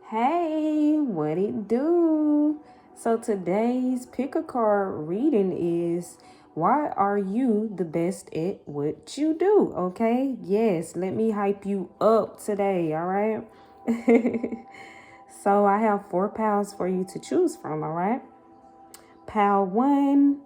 Hey, what it do? So today's pick a card reading is why are you the best at what you do? Okay, yes, let me hype you up today, all right? So I have 4 pals for you to choose from, all right? Pal 1,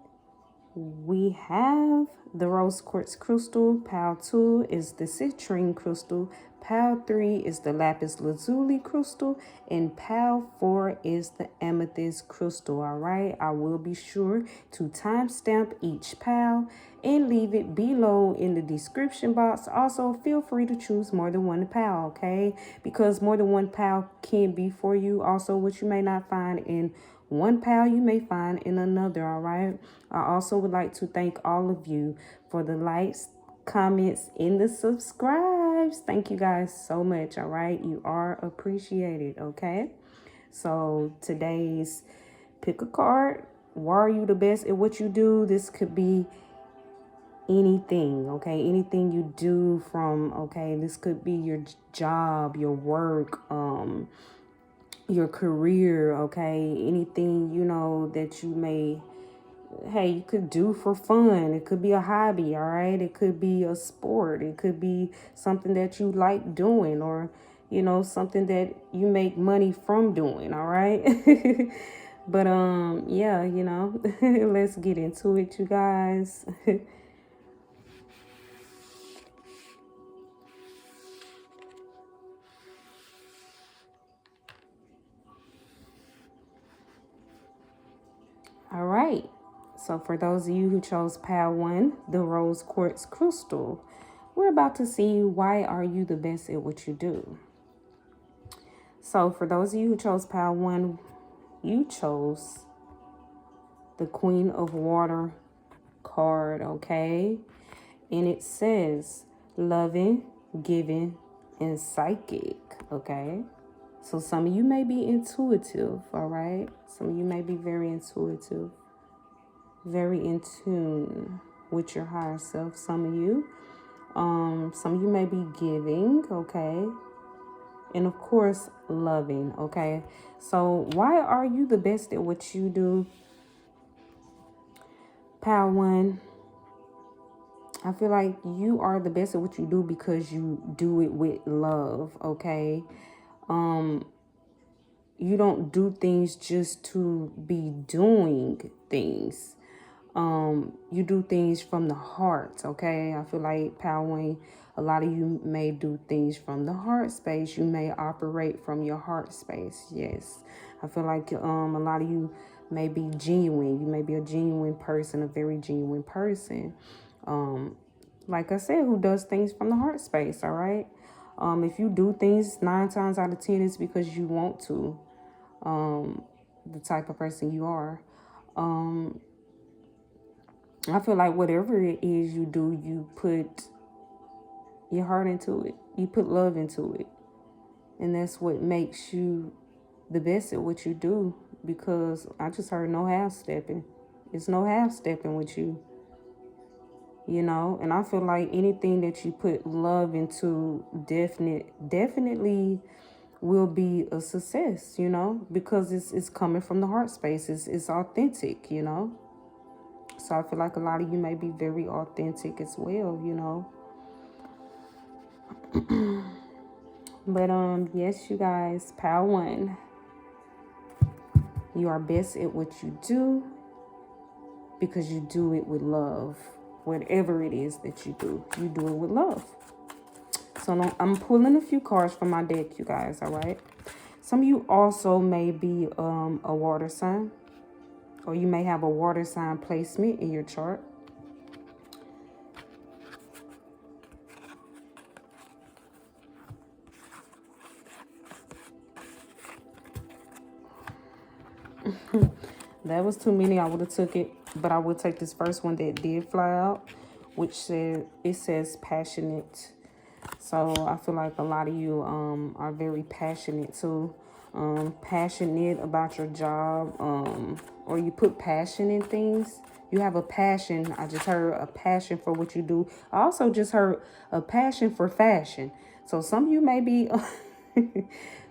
we have the rose quartz crystal. Pal 2 is the citrine crystal. Pal 3 is the lapis lazuli crystal. And pal 4 is the amethyst crystal. All right. I will be sure to timestamp each pal and leave it below in the description box. Also, feel free to choose more than one pal, okay? Because more than one pal can be for you. Also, what you may not find in one pal you may find in another, all right? I also would like to thank all of you for the likes, comments, and the subscribes. Thank you guys so much, all right? You are appreciated, okay? So today's pick a card. Why are you the best at what you do? This could be anything, okay? Anything you do from, okay? This could be your job, your work, your career, okay? Anything, that you may, hey, you could do for fun. It could be a hobby, all right? It could be a sport. It could be something that you like doing, or, something that you make money from doing, all right? But, yeah, let's get into it, you guys. All right. So for those of you who chose pal 1, the rose quartz crystal, we're about to see why are you the best at what you do. So for those of you who chose pal 1, you chose the Queen of Water card, okay? And it says loving, giving, and psychic, okay? So some of you may be intuitive, all right? Some of you may be very intuitive, very in tune with your higher self. Some of you may be giving, okay? And of course, loving, okay? So why are you the best at what you do? Pal 1, I feel like you are the best at what you do because you do it with love, okay? You don't do things just to be doing things. You do things from the heart, okay? I feel like pal 1, a lot of you may do things from the heart space. You may operate from your heart space, yes. I feel like a lot of you may be genuine. You may be a genuine person, a very genuine person. Like I said, who does things from the heart space, all right? If you do things 9 times out of 10, it's because you want to, the type of person you are. I feel like whatever it is you do, you put your heart into it. You put love into it. And that's what makes you the best at what you do. Because I just heard no half-stepping. It's no half-stepping with you. And I feel like anything that you put love into definitely will be a success, because it's coming from the heart space. It's authentic, So I feel like a lot of you may be very authentic as well, But yes, you guys, pal 1, you are best at what you do because you do it with love. Whatever it is that you do it with love. So I'm pulling a few cards from my deck, you guys, all right? Some of you also may be a water sign, or you may have a water sign placement in your chart. That was too many. I would have took it, but I would take this first one that did fly out, which says passionate. So I feel like a lot of you are very passionate too. Passionate about your job, or you put passion in things. You have a passion. I just heard a passion for what you do. I also just heard a passion for fashion. So some of you may be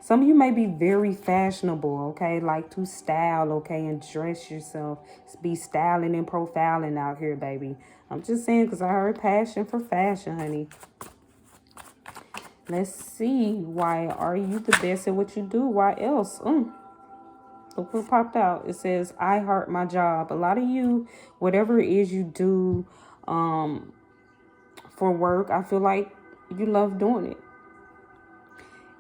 Some of you may be very fashionable, okay? Like to style, okay? And dress yourself. Be styling and profiling out here, baby. I'm just saying because I heard passion for fashion, honey. Let's see. Why are you the best at what you do? Why else? Look what popped out. It says, I heart my job. A lot of you, whatever it is you do for work, I feel like you love doing it.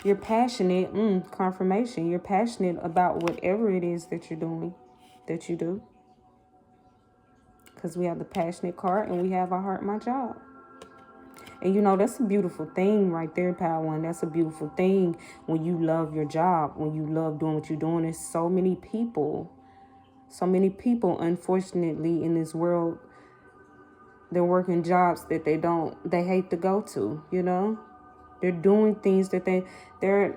You're passionate. Confirmation. You're passionate about whatever it is that you're doing, that you do. Because we have the passionate card and we have I heart my job. And you know, that's a beautiful thing right there, Power One. That's a beautiful thing when you love your job, when you love doing what you're doing. There's so many people, unfortunately, in this world, they're working jobs that they hate to go to, you know? They're doing things that they're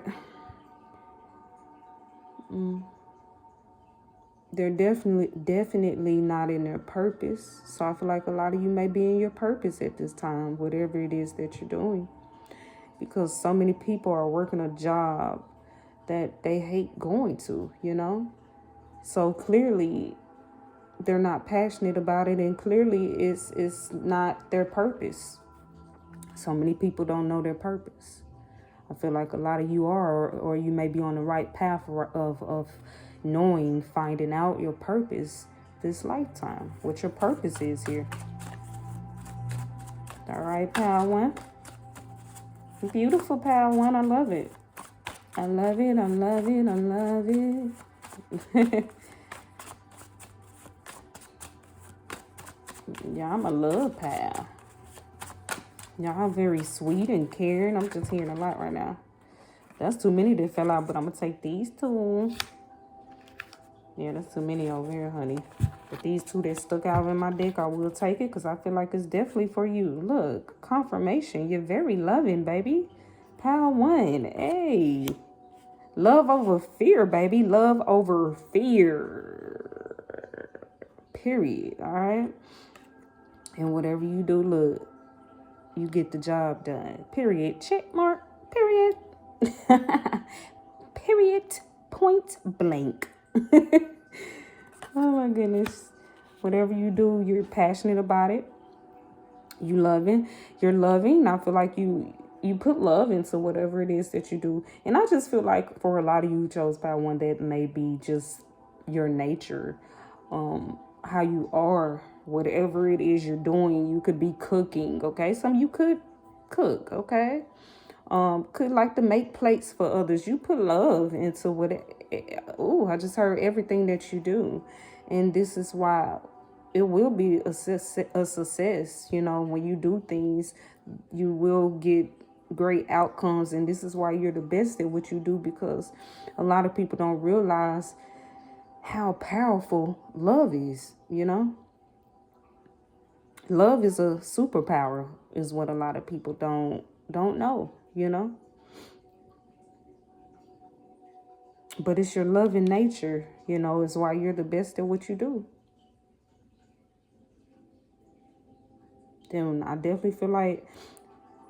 definitely not in their purpose. So I feel like a lot of you may be in your purpose at this time, whatever it is that you're doing. Because so many people are working a job that they hate going to, you know? So clearly they're not passionate about it, and clearly it's not their purpose. So many people don't know their purpose. I feel like a lot of you are, or you may be on the right path of knowing, finding out your purpose this lifetime, what your purpose is here. All right, Power One. Beautiful, Power One. I love it. I love it. I love it. I love it. Yeah, I'm a love pal. Y'all very sweet and caring. I'm just hearing a lot right now. That's too many that fell out, but I'm going to take these two. Yeah, that's too many over here, honey. But these two that stuck out in my deck, I will take it because I feel like it's definitely for you. Look, confirmation. You're very loving, baby. Power One. Hey. Love over fear, baby. Love over fear. Period. All right? And whatever you do, look, you get the job done. Period. Check mark. Period. Period. Point blank. Oh my goodness. Whatever you do, you're passionate about it. You're loving. I feel like you put love into whatever it is that you do. And I just feel like for a lot of you who chose Power One, that may be just your nature, how you are, whatever it is you're doing. You could be cooking, okay? Some you could cook, okay? Could like to make plates for others. You put love into what I just heard everything that you do. And this is why it will be a success. You know, when you do things, you will get great outcomes. And this is why you're the best at what you do, because a lot of people don't realize how powerful love is, you know? Love is a superpower, is what a lot of people don't know, you know? But it's your loving nature, you know, is why you're the best at what you do. Then I definitely feel like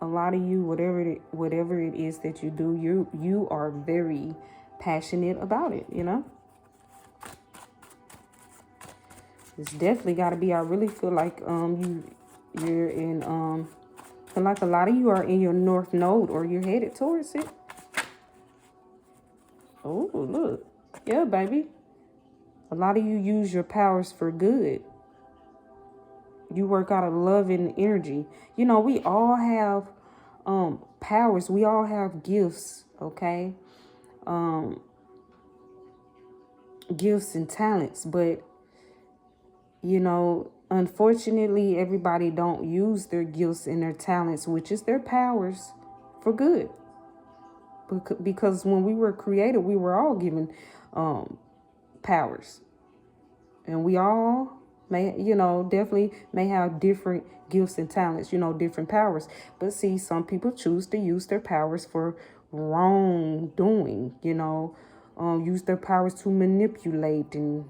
a lot of you, whatever it is that you do, you are very passionate about it, you know? It's definitely got to be. I really feel like you're in feel like a lot of you are in your north node, or you're headed towards it. Oh, look. Yeah, baby. A lot of you use your powers for good. You work out of love and energy. You know, we all have powers. We all have gifts, okay? Gifts and talents, but you know, unfortunately, everybody don't use their gifts and their talents, which is their powers, for good. Because when we were created, we were all given powers. And we all may, you know, definitely may have different gifts and talents, you know, different powers. But see, some people choose to use their powers for wrongdoing, you know, use their powers to manipulate and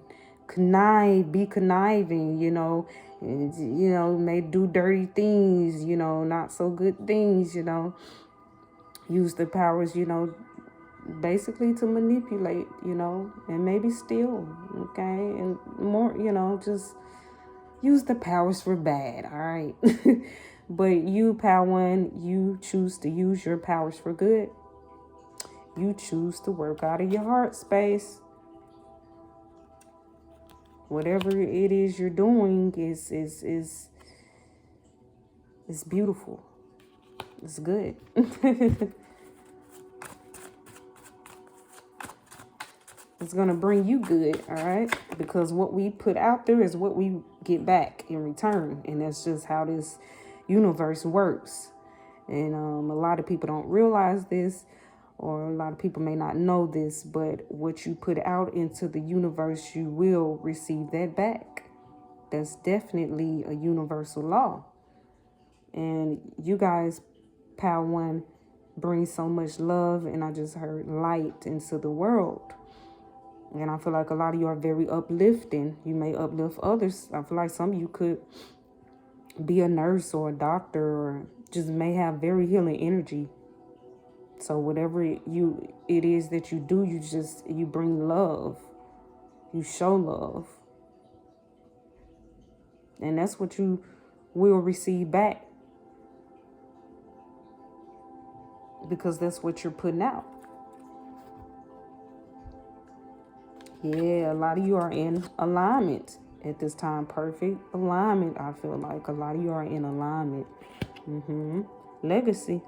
be conniving, you know, may do dirty things, you know, not so good things, you know, use their powers, you know, basically to manipulate, you know, and maybe steal, okay? And more, you know, just use the powers for bad, all right? But you, Power One, you choose to use your powers for good. You choose to work out of your heart space. Whatever it is you're doing is beautiful. It's good. It's going to bring you good, all right? Because what we put out there is what we get back in return. And that's just how this universe works. And a lot of people don't realize this, or a lot of people may not know this, but what you put out into the universe, you will receive that back. That's definitely a universal law. And you guys, Power One, bring so much love, and I just heard light into the world. And I feel like a lot of you are very uplifting. You may uplift others. I feel like some of you could be a nurse or a doctor, or just may have very healing energy. So whatever it is that you do, you bring love. You show love. And that's what you will receive back. Because that's what you're putting out. Yeah, a lot of you are in alignment at this time. Perfect alignment. I feel like a lot of you are in alignment. Legacy.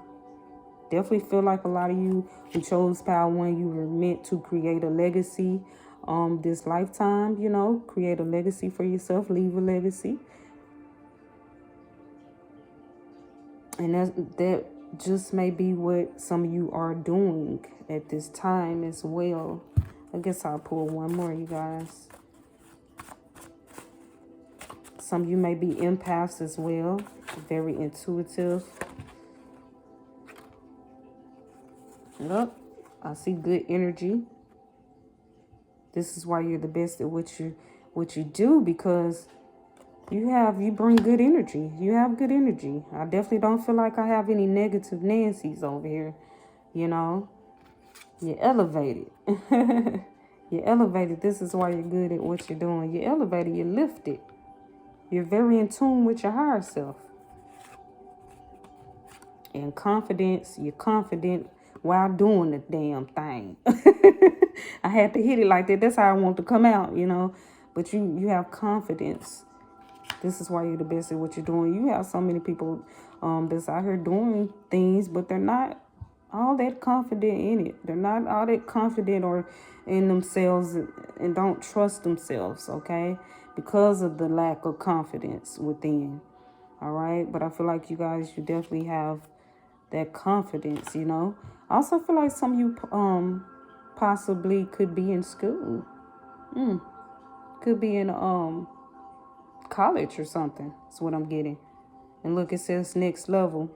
Definitely feel like a lot of you who chose Power One, you were meant to create a legacy this lifetime, you know, create a legacy for yourself, leave a legacy. And that just may be what some of you are doing at this time as well. I guess I'll pull one more, you guys. Some of you may be empaths as well, very intuitive. Look, I see good energy. This is why you're the best at what you do, because you bring good energy. You have good energy. I definitely don't feel like I have any negative Nancy's over here, you know. You're elevated. You're elevated. This is why you're good at what you're doing. You're elevated. You're lifted. You're very in tune with your higher self. And confidence. You're confident while doing the damn thing. I had to hit it like that. That's how I want to come out, you know. But you have confidence. This is why you're the best at what you're doing. You have so many people that's out here doing things, but they're not all that confident in it. They're not all that confident or in themselves and don't trust themselves, okay? Because of the lack of confidence within, all right? But I feel like you guys, you definitely have that confidence, you know? I also feel like some of you possibly could be in school. Could be in college or something. That's what I'm getting. And look, it says next level.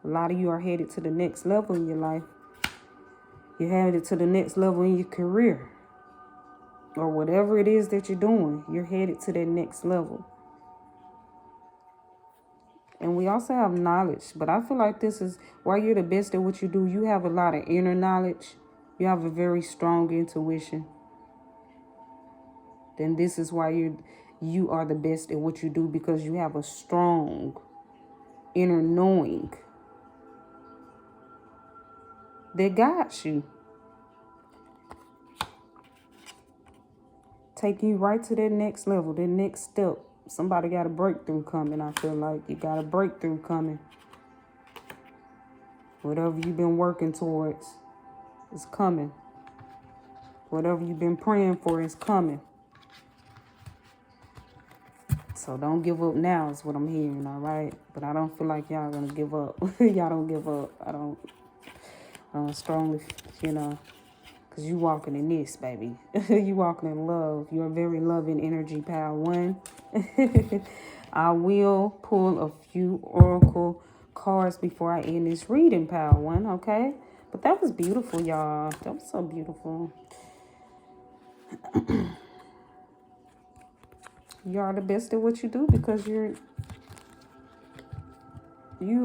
A lot of you are headed to the next level in your life. You're headed to the next level in your career. Or whatever it is that you're doing, you're headed to that next level. And we also have knowledge. But I feel like this is why you're the best at what you do. You have a lot of inner knowledge. You have a very strong intuition. Then this is why you are the best at what you do, because you have a strong inner knowing that guides you. Taking you right to that next level, that next step. Somebody got a breakthrough coming, I feel like. You got a breakthrough coming. Whatever you've been working towards is coming. Whatever you've been praying for is coming. So don't give up now is what I'm hearing, all right? But I don't feel like y'all gonna give up. Y'all don't give up. I don't strongly, you know, because you walking in this, baby. You walking in love. You're a very loving energy, Power One. I will pull a few oracle cards before I end this reading, Power One, okay? But that was beautiful, y'all. That was so beautiful. You are the best at what you do, because you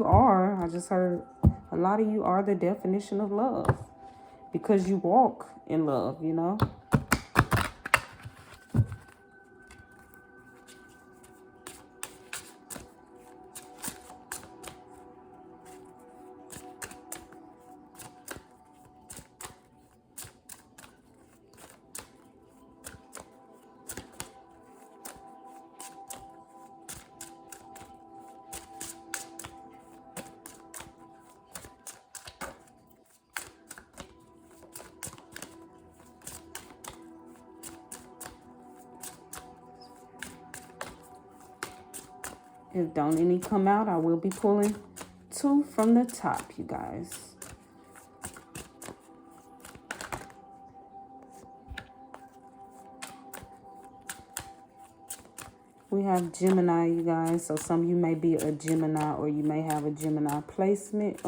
are, I just heard, a lot of you are the definition of love. because you walk in love, you know. If don't any come out, I will be pulling 2 from the top, you guys. We have Gemini, you guys. So some of you may be a Gemini, or you may have a Gemini placement.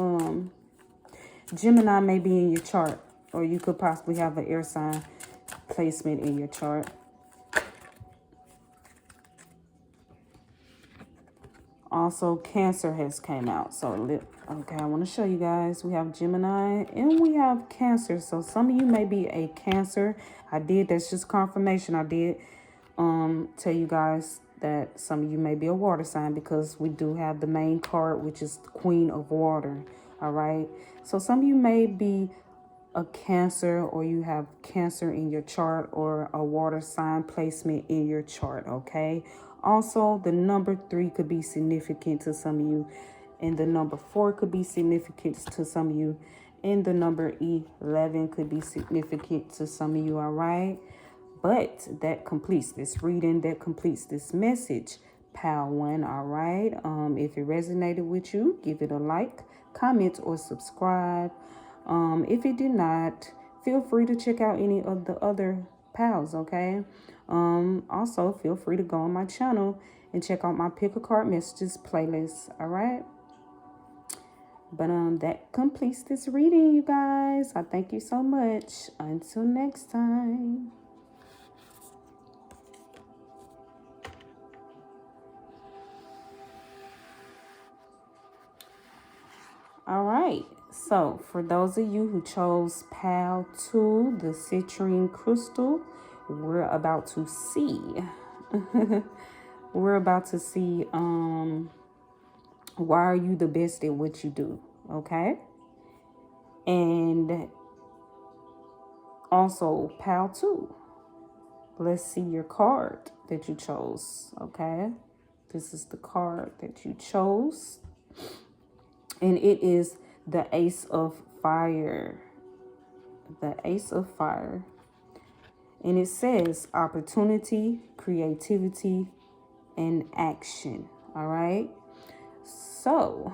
Gemini may be in your chart, or you could possibly have an air sign placement in your chart. Also, Cancer has came out. So, okay, I want to show you guys. We have Gemini and we have Cancer. So, some of you may be a Cancer. That's just confirmation. I did tell you guys that some of you may be a water sign, because we do have the main card, which is the Queen of Water. All right. So, some of you may be a Cancer, or you have Cancer in your chart, or a water sign placement in your chart. Okay. Also, the number 3 could be significant to some of you, and the number 4 could be significant to some of you, and the number 11 could be significant to some of you. All right. But that completes this reading. That completes this message. Pile 1. All right. If it resonated with you, give it a like, comment, or subscribe. If it did not, feel free to check out any of the other pals, okay? Also, feel free to go on my channel and check out my Pick a Card Messages playlist, all right? But that completes this reading, you guys. I thank you so much. Until next time. All right. So, for those of you who chose Pal 2, the citrine crystal, we're about to see. We're about to see why are you the best at what you do, okay? And also Pal 2. Let's see your card that you chose, okay? This is the card that you chose. And it is the Ace of Fire. The Ace of Fire. And it says opportunity, creativity, and action. All right. So,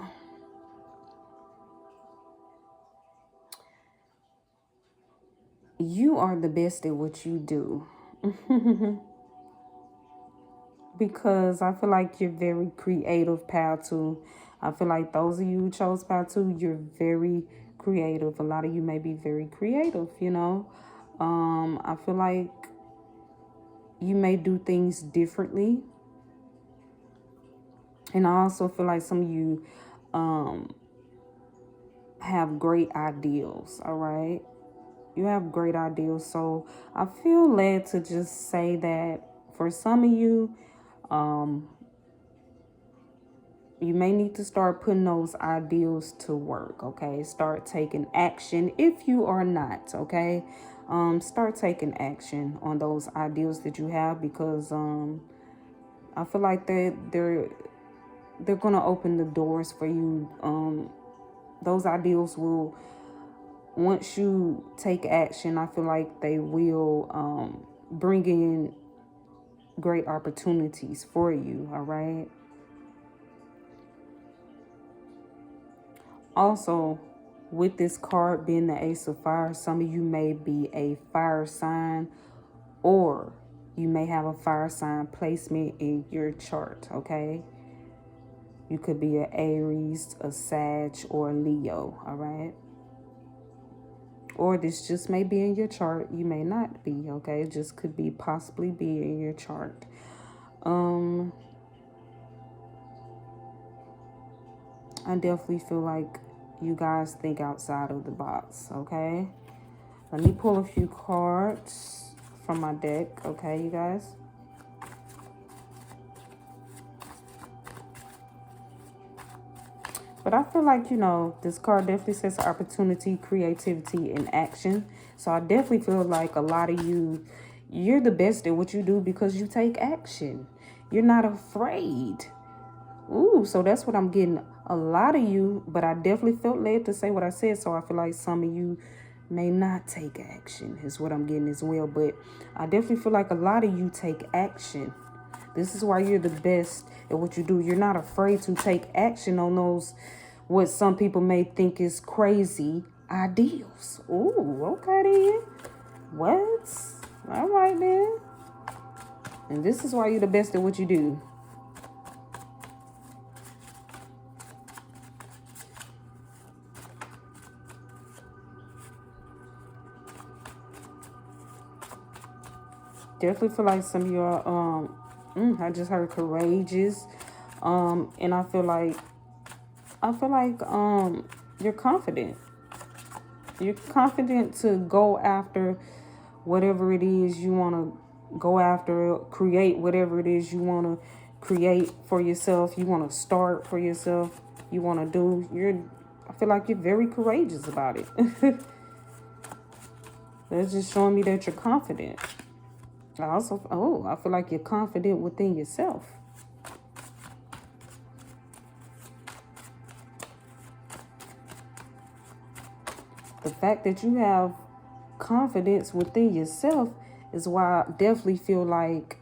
you are the best at what you do. Because I feel like you're very creative, Pal 2. I feel like those of you who chose Pal 2, you're very creative. A lot of you may be very creative, you know. I feel like you may do things differently. And I also feel like some of you have great ideals, all right? You have great ideals. So I feel led to just say that for some of you, you may need to start putting those ideals to work, okay? Start taking action if you are not, okay? Start taking action on those ideals that you have, because I feel like they're going to open the doors for you. Those ideals will, once you take action, I feel like they will bring in great opportunities for you, all right? Also, with this card being the Ace of Fire, some of you may be a fire sign, or you may have a fire sign placement in your chart, okay? You could be an Aries, a Sag, or a Leo, all right? Or this just may be in your chart. You may not be, okay? It just could be possibly be in your chart. I definitely feel like you guys think outside of the box, okay? Let me pull a few cards from my deck, okay, you guys? But I feel like, you know, this card definitely says opportunity, creativity, and action. So I definitely feel like a lot of you, you're the best at what you do because you take action. You're not afraid. Ooh, so that's what I'm getting. A lot of you, but I definitely felt led to say what I said. So I feel like some of you may not take action is what I'm getting as well. But I definitely feel like a lot of you take action. This is why you're the best at what you do. You're not afraid to take action on those, what some people may think is crazy ideals. Ooh, okay then. What? All right then. And this is why you're the best at what you do. Definitely feel like some of you are, I just heard courageous. And I feel like you're confident. You're confident to go after whatever it is you want to go after, create whatever it is you want to create for yourself. You want to start for yourself. You want to do. I feel like you're very courageous about it. That's just showing me that you're confident. I feel like you're confident within yourself. The fact that you have confidence within yourself is why I definitely feel like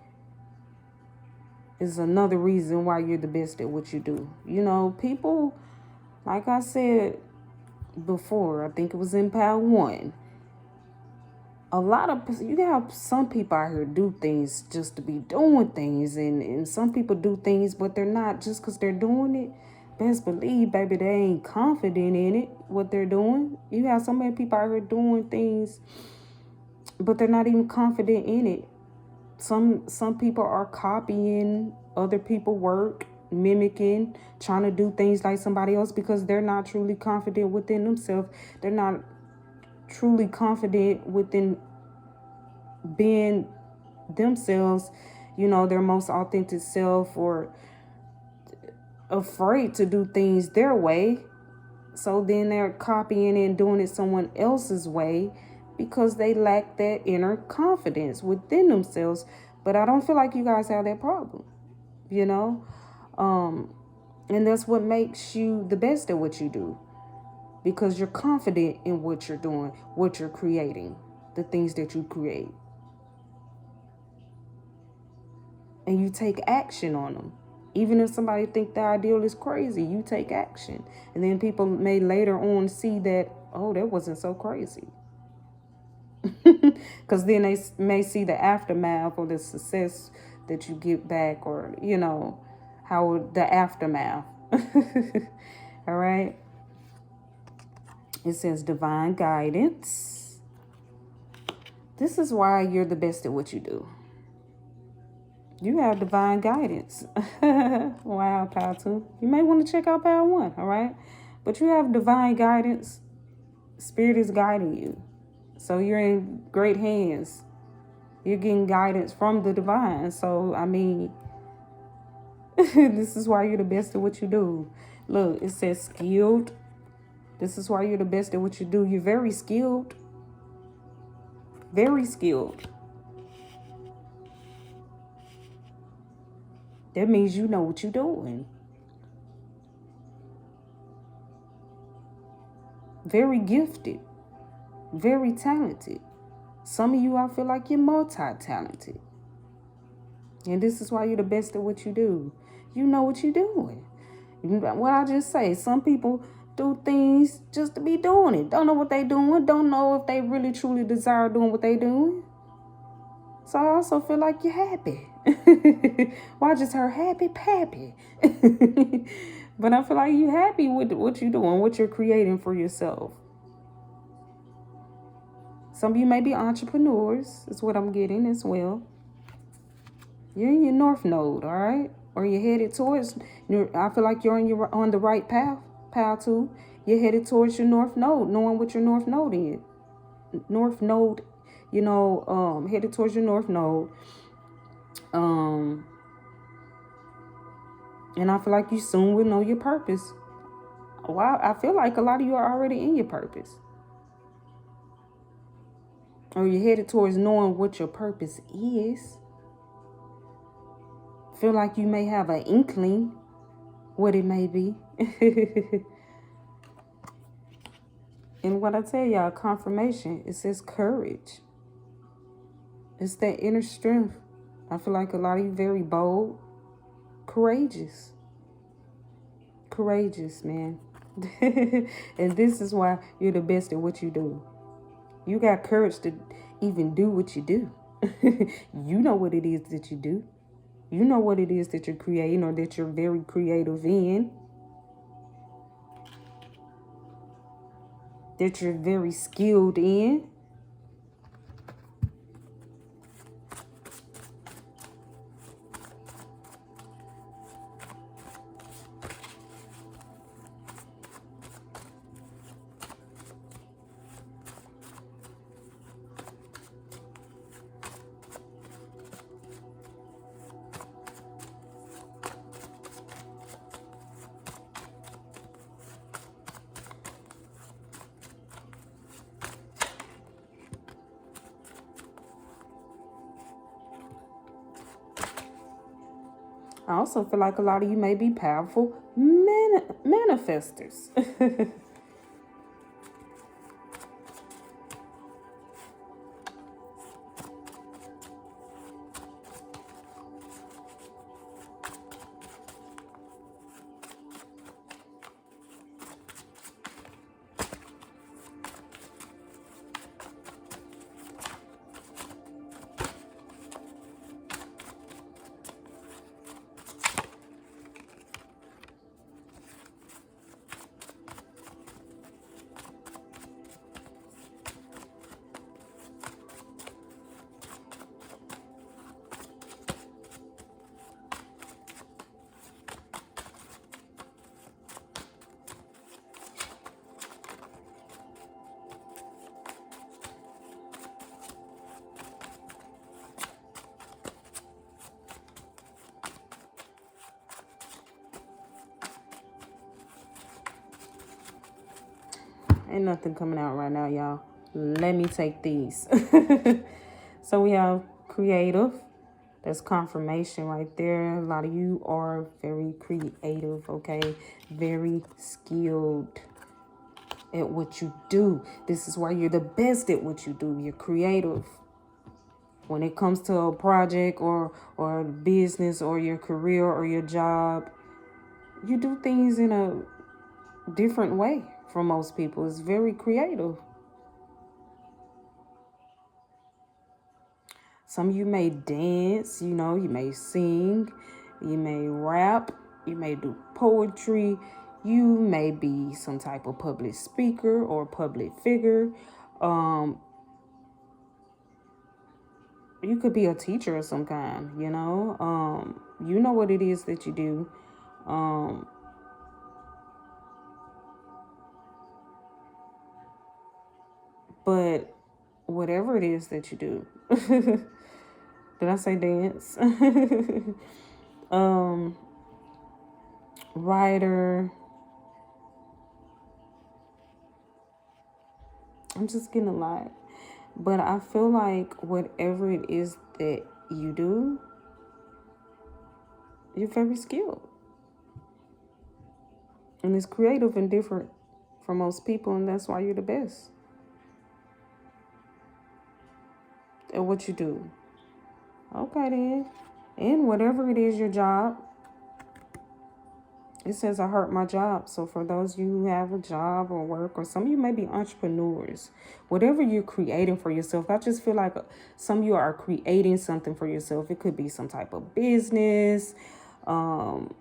is another reason why you're the best at what you do. You know, people, like I said before, I think it was in pile 1. You have some people out here do things just to be doing things, and some people do things, but they're not just because they're doing it. Best believe, baby, they ain't confident in it, what they're doing. You have so many people out here doing things, but they're not even confident in it. Some people are copying other people's work, mimicking, trying to do things like somebody else because they're not truly confident within themselves. They're not truly confident within being themselves, you know, their most authentic self, or afraid to do things their way. So then they're copying and doing it someone else's way because they lack that inner confidence within themselves. But I don't feel like you guys have that problem, you know? And that's what makes you the best at what you do, because you're confident in what you're doing, what you're creating, the things that you create. And you take action on them. Even if somebody think the ideal is crazy, you take action. And then people may later on see that, oh, that wasn't so crazy. Because then they may see the aftermath or the success that you get back, or, you know, how the aftermath. All right. It says divine guidance. This is why you're the best at what you do. You have divine guidance. Wow, pile 2. You may want to check out pile 1, all right? But you have divine guidance. Spirit is guiding you. So you're in great hands. You're getting guidance from the divine. So, I mean, this is why you're the best at what you do. Look, it says skilled. This is why you're the best at what you do. You're very skilled. Very skilled. That means you know what you're doing. Very gifted. Very talented. Some of you, I feel like you're multi-talented. And this is why you're the best at what you do. You know what you're doing. What I just say, some people do things just to be doing it. Don't know what they doing. Don't know if they really truly desire doing what they doing. So I also feel like you're happy. Well, I just heard happy. But I feel like you're happy with what you're doing, what you're creating for yourself. Some of you may be entrepreneurs, is what I'm getting as well. You're in your north node, all right? Or you're headed towards, I feel like you're on the right path, pile 2. You're headed towards your north node, knowing what your north node is. north node, you know, headed towards your north node. And I feel like you soon will know your purpose. Wow, I feel like a lot of you are already in your purpose. Or you're headed towards knowing what your purpose is. Feel like you may have an inkling what it may be. And what I tell y'all, confirmation, it says courage. It's that inner strength. I feel like a lot of you very bold, courageous. Courageous, man. And this is why you're the best at what you do. You got courage to even do what you do. You know what it is that you do. You know what it is that you're creating or that you're very creative in. That you're very skilled in. I also feel like a lot of you may be powerful manifestors. Ain't nothing coming out right now, y'all. Let me take these. So we have creative. That's confirmation right there. A lot of you are very creative, okay? Very skilled at what you do. This is why you're the best at what you do. You're creative. When it comes to a project or business or your career or your job, you do things in a different way from most people. It's very creative. Some of you may dance, you know, you may sing, you may rap, you may do poetry, you may be some type of public speaker or public figure. You could be a teacher of some kind, you know. You know what it is that you do. But whatever it is that you do, did I say dance? Writer. I'm just getting a lot. But I feel like whatever it is that you do, you're very skilled. And it's creative and different from most people, and that's why you're the best at what you do. Okay, then. And whatever it is, your job. It says I hurt my job. So for those of you who have a job or work, or some of you may be entrepreneurs, whatever you're creating for yourself, I just feel like some of you are creating something for yourself. It could be some type of business. Some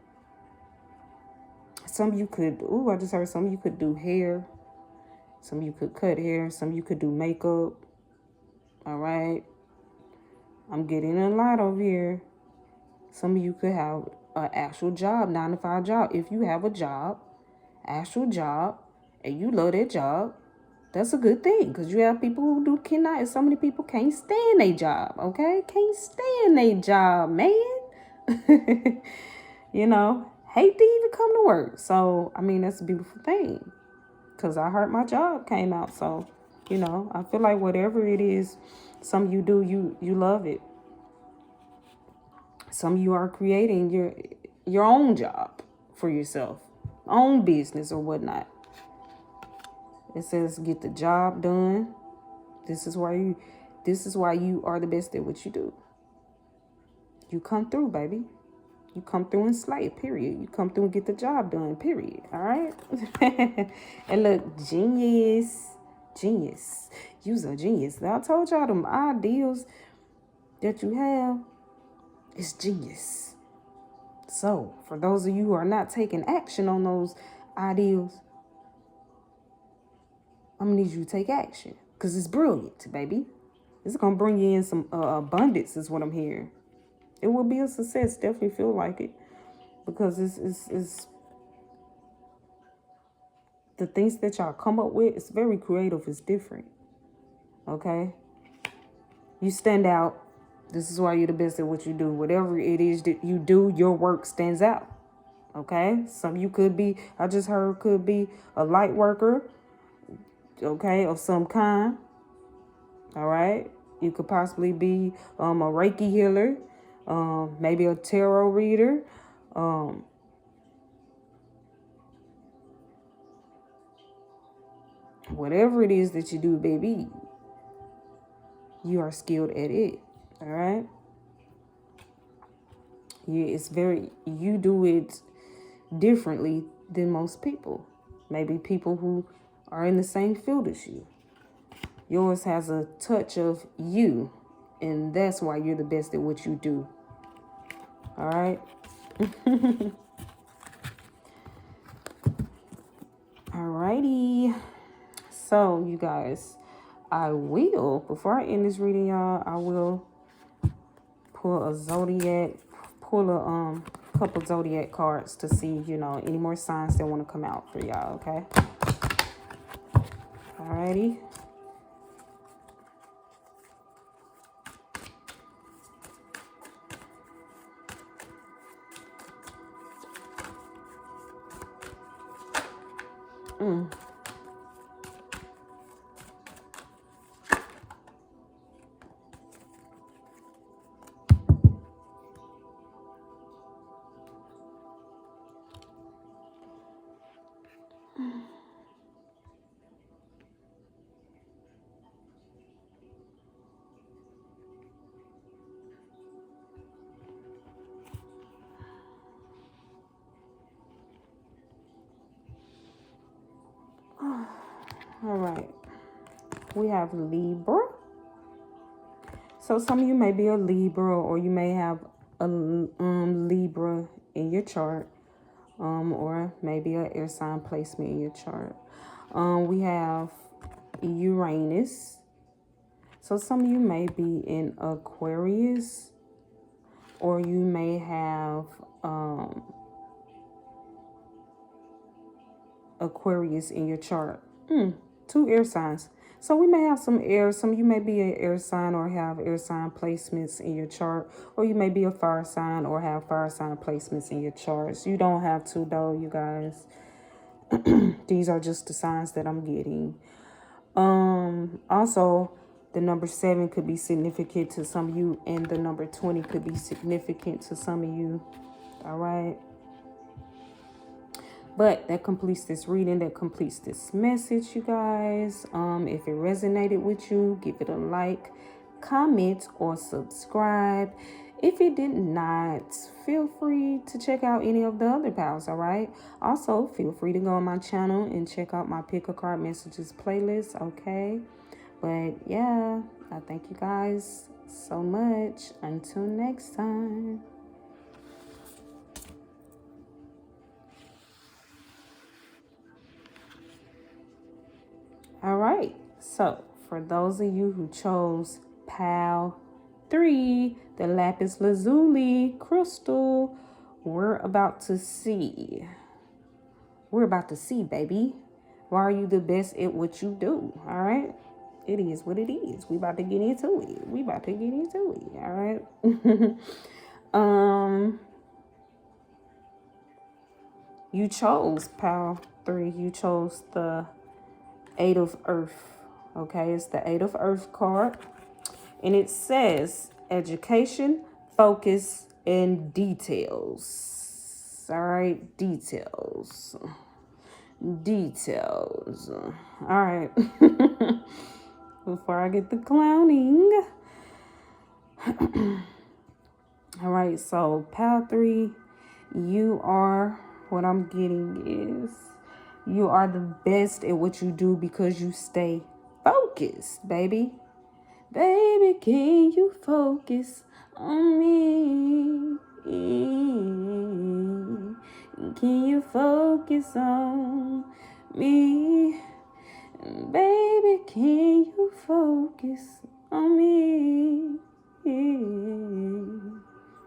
of you could, I just heard some of you could do hair. Some of you could cut hair. Some of you could do makeup. All right. I'm getting a lot over here. Some of you could have an actual job, 9-to-5 job. If you have a job, actual job, and you love that job, That's a good thing, because you have people who cannot. So many people can't stand their job, okay? Can't stand their job, man. You know, hate to even come to work. So, I mean, that's a beautiful thing, because I heard my job came out. So, you know, I feel like whatever it is, some you do, you love it. Some you are creating your own job for yourself, own business or whatnot. It says get the job done. This is why you are the best at what you do. You come through, baby. You come through and slay, period. You come through and get the job done, period. All right? And look, genius. You's a genius. Now, I told y'all them ideals that you have is genius. So, for those of you who are not taking action on those ideals, I'm going to need you to take action, because it's brilliant, baby. It's going to bring you in some abundance is what I'm hearing. It will be a success. Definitely feel like it, because it's the things that y'all come up with. It's very creative. It's different. Okay? You stand out. This is why you're the best at what you do. Whatever it is that you do, your work stands out. Okay? Some you could be, I just heard, could be a light worker. Okay? Of some kind. All right? You could possibly be a Reiki healer. Maybe a tarot reader. Whatever it is that you do, baby, you are skilled at it. All right? You do it differently than most people. Maybe people who are in the same field as you. Yours has a touch of you, and that's why you're the best at what you do. All right? Alrighty. So, you guys, before I end this reading, y'all, I will pull a couple zodiac cards to see, you know, any more signs that want to come out for y'all, okay? Alrighty. All right. We have Libra. So some of you may be a Libra, or you may have a Libra in your chart, or maybe an air sign placement in your chart. We have Uranus. So some of you may be in Aquarius, or you may have Aquarius in your chart. 2 air signs. So we may have some air. Some of you may be an air sign or have air sign placements in your chart. Or you may be a fire sign or have fire sign placements in your charts. You don't have to, though, you guys. These are just the signs that I'm getting. Also, the number 7 could be significant to some of you, and the number 20 could be significant to some of you. All right. But that completes this reading. That completes this message, you guys. If it resonated with you, give it a like, comment, or subscribe. If it did not, feel free to check out any of the other pals, all right? Also, feel free to go on my channel and check out my Pick a Card Messages playlist, okay? But, yeah, I thank you guys so much. Until next time. All right, so for those of you who chose Pal 3, the Lapis Lazuli crystal, we're about to see, baby. Why are you the best at what you do? All right. It is what it is. We about to get into it. We about to get into it. All right. You chose pile 3. You chose the 8 of Earth. Okay, it's the 8 of Earth card. And it says education, focus, and details. All right, details. Details. All right. Before I get the clowning. All right, so pile 3, you are, what I'm getting is, you are the best at what you do because you stay focused, baby. Baby, can you focus on me? Can you focus on me? Baby, can you focus on me?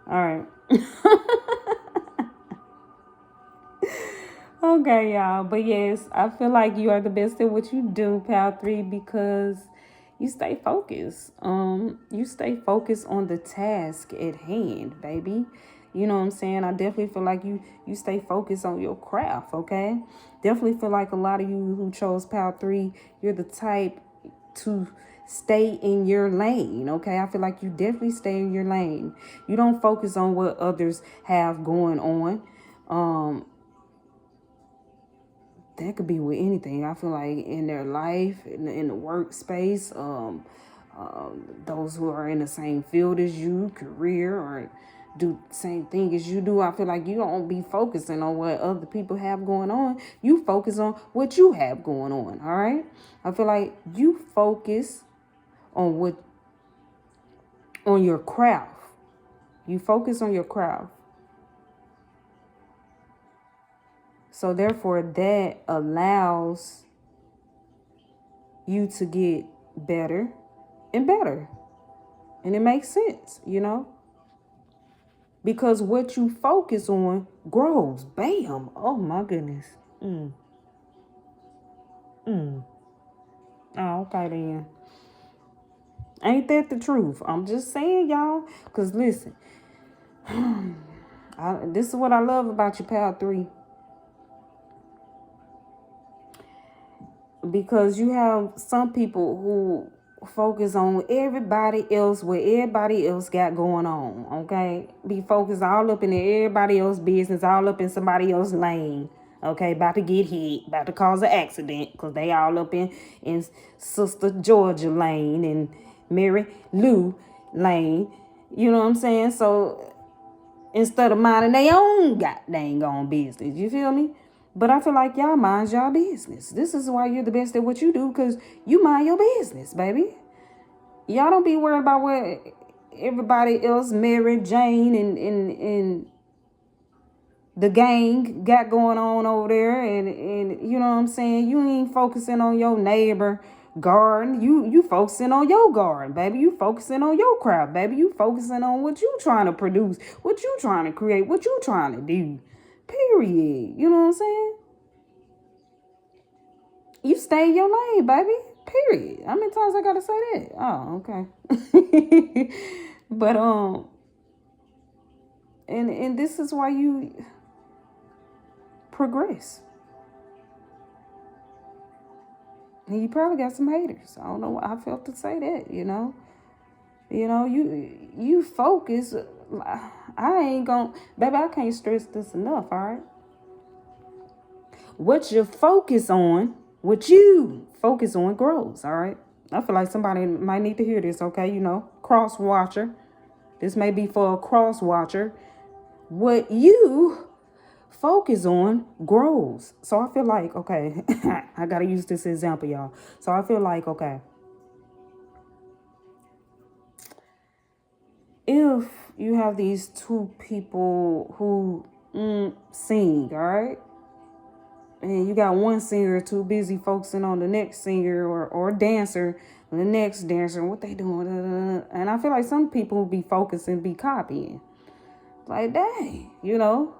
All right. Okay, y'all. But yes, I feel like you are the best at what you do, pal 3, because you stay focused. You stay focused on the task at hand, baby. You know what I'm saying? I definitely feel like you stay focused on your craft, okay? Definitely feel like a lot of you who chose pal 3, you're the type to stay in your lane, okay? I feel like you definitely stay in your lane. You don't focus on what others have going on. That could be with anything. I feel like in their life, in the workspace, those who are in the same field as you, career, or do the same thing as you do. I feel like you don't be focusing on what other people have going on. You focus on what you have going on, all right? I feel like you focus on your craft. You focus on your craft. So therefore, that allows you to get better and better. And it makes sense, you know? Because what you focus on grows. Bam. Oh, my goodness. Oh, okay, then. Ain't that the truth? I'm just saying, y'all. Because listen, this is what I love about your pal 3. Because you have some people who focus on everybody else, what everybody else got going on, okay? Be focused all up in everybody else's business, all up in somebody else's lane, okay? About to get hit, about to cause an accident, because they all up in Sister Georgia lane and Mary Lou lane, you know what I'm saying? So instead of minding their own goddamn business, you feel me? But I feel like y'all mind y'all business. This is why you're the best at what you do, because you mind your business, baby. Y'all don't be worried about what everybody else, Mary, Jane, and the gang got going on over there. And you know what I'm saying? You ain't focusing on your neighbor garden. You focusing on your garden, baby. You focusing on your craft, baby. You focusing on what you trying to produce, what you trying to create, what you trying to do. Period. You know what I'm saying? You stay in your lane, baby. Period. How many times I gotta say that? Oh, okay. But and this is why you progress. And you probably got some haters. I don't know why I felt to say that, you know. You know, you focus. I ain't gonna, baby, I can't stress this enough, all right? What you focus on grows, all right? I feel like somebody might need to hear this, okay? You know, cross watcher. This may be for a cross watcher. What you focus on grows. So I feel like, okay, I got to use this example, y'all. So I feel like, okay, if you have these 2 people who sing, all right? And you got one singer too busy focusing on the next singer or dancer, the next dancer, what they doing. And I feel like some people be focusing, be copying. Like, dang, you know,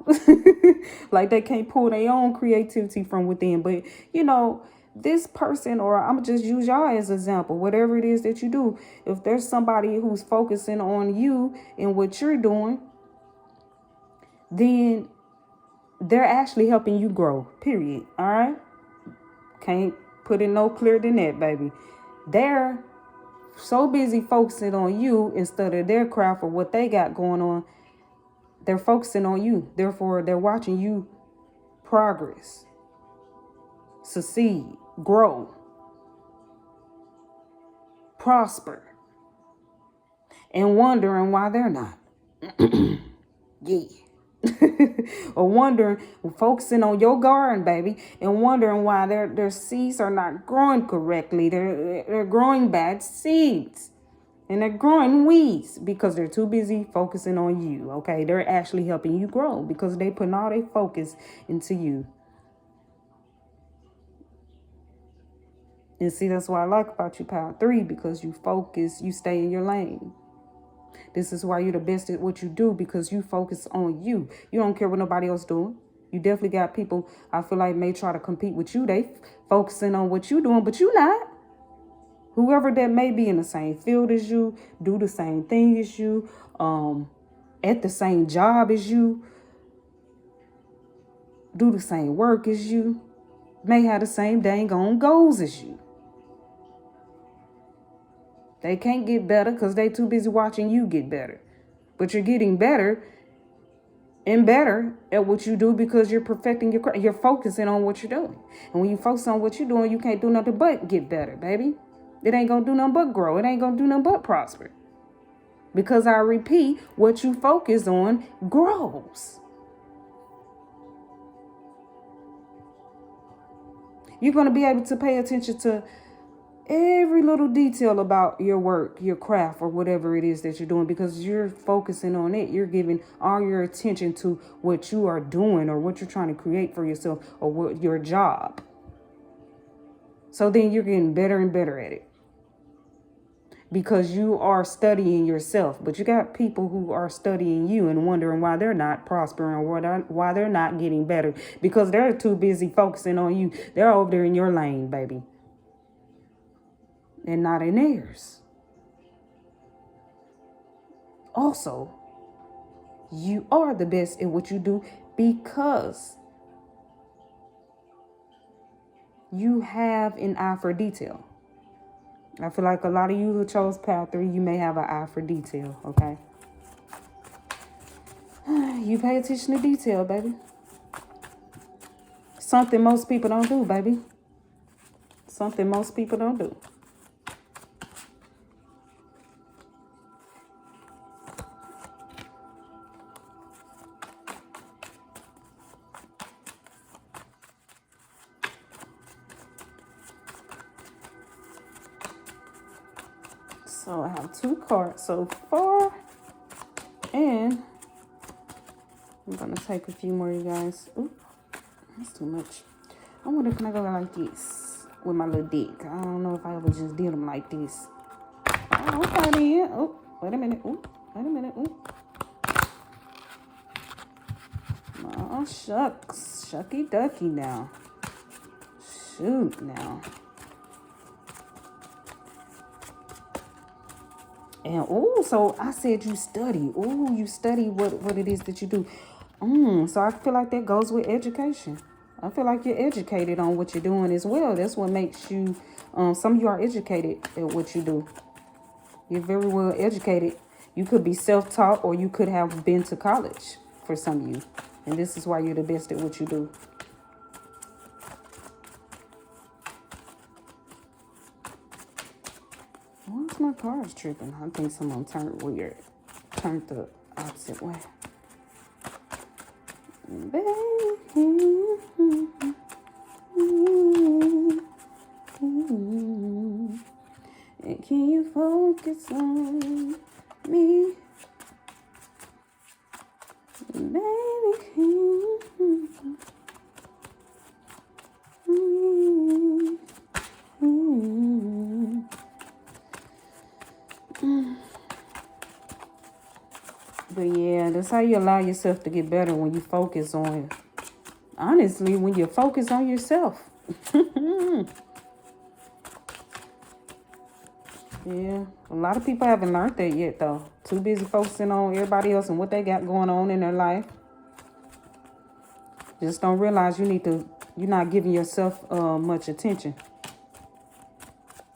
like they can't pull their own creativity from within. But, you know, this person, or I'm just use y'all as an example, whatever it is that you do, if there's somebody who's focusing on you and what you're doing, then they're actually helping you grow, period. All right. Can't put it no clearer than that, baby. They're so busy focusing on you instead of their craft or what they got going on. They're focusing on you. Therefore, they're watching you progress, succeed, grow, prosper, and wondering why they're not. Yeah. Or wondering, focusing on your garden, baby, and wondering why their seeds are not growing correctly. They're growing bad seeds. And they're growing weeds because they're too busy focusing on you, okay? They're actually helping you grow because they putting all their focus into you. And see, that's what I like about you, Power 3, because you focus, you stay in your lane. This is why you're the best at what you do, because you focus on you. You don't care what nobody else doing. You definitely got people, I feel like, may try to compete with you. They focusing on what you doing, but you not. Whoever that may be in the same field as you, do the same thing as you, at the same job as you, do the same work as you, may have the same dang on goals as you. They can't get better because they too busy watching you get better. But you're getting better and better at what you do because you're perfecting your craft. You're focusing on what you're doing. And when you focus on what you're doing, you can't do nothing but get better, baby. It ain't going to do nothing but grow. It ain't going to do nothing but prosper. Because I repeat, what you focus on grows. You're going to be able to pay attention to every little detail about your work, your craft, or whatever it is that you're doing, because you're focusing on it. You're giving all your attention to what you are doing or what you're trying to create for yourself or what your job. So then you're getting better and better at it because you are studying yourself. But you got people who are studying you and wondering why they're not prospering or why they're not getting better, because they're too busy focusing on you. They're over there in your lane, baby, and not in theirs. Also, you are the best at what you do because you have an eye for detail. I feel like a lot of you who chose Power 3, you may have an eye for detail, okay? You pay attention to detail, baby. Something most people don't do, baby. Something most people don't do. So I have 2 cards so far, and I'm gonna take a few more, you guys. Ooh, that's too much. I wonder, can I go like this with my little dick? I don't know if I ever just did them like this. Oh, okay then. Oh, wait a minute. Oh, wait a minute. Oh, oh shucks, shucky ducky now. Shoot now. And oh, so I said you study. Oh, you study what it is that you do. So I feel like that goes with education. I feel like you're educated on what you're doing as well. That's what makes you, some of you are educated at what you do. You're very well educated. You could be self-taught or you could have been to college for some of you. And this is why you're the best at what you do. Why's my cards tripping? I think someone turned weird. Turned the opposite way. And can you focus on me? Baby, can you? But yeah, that's how you allow yourself to get better, when you focus on, honestly, when you focus on yourself. Yeah, a lot of people haven't learned that yet, though. Too busy focusing on everybody else and what they got going on in their life. Just don't realize you're not giving yourself much attention.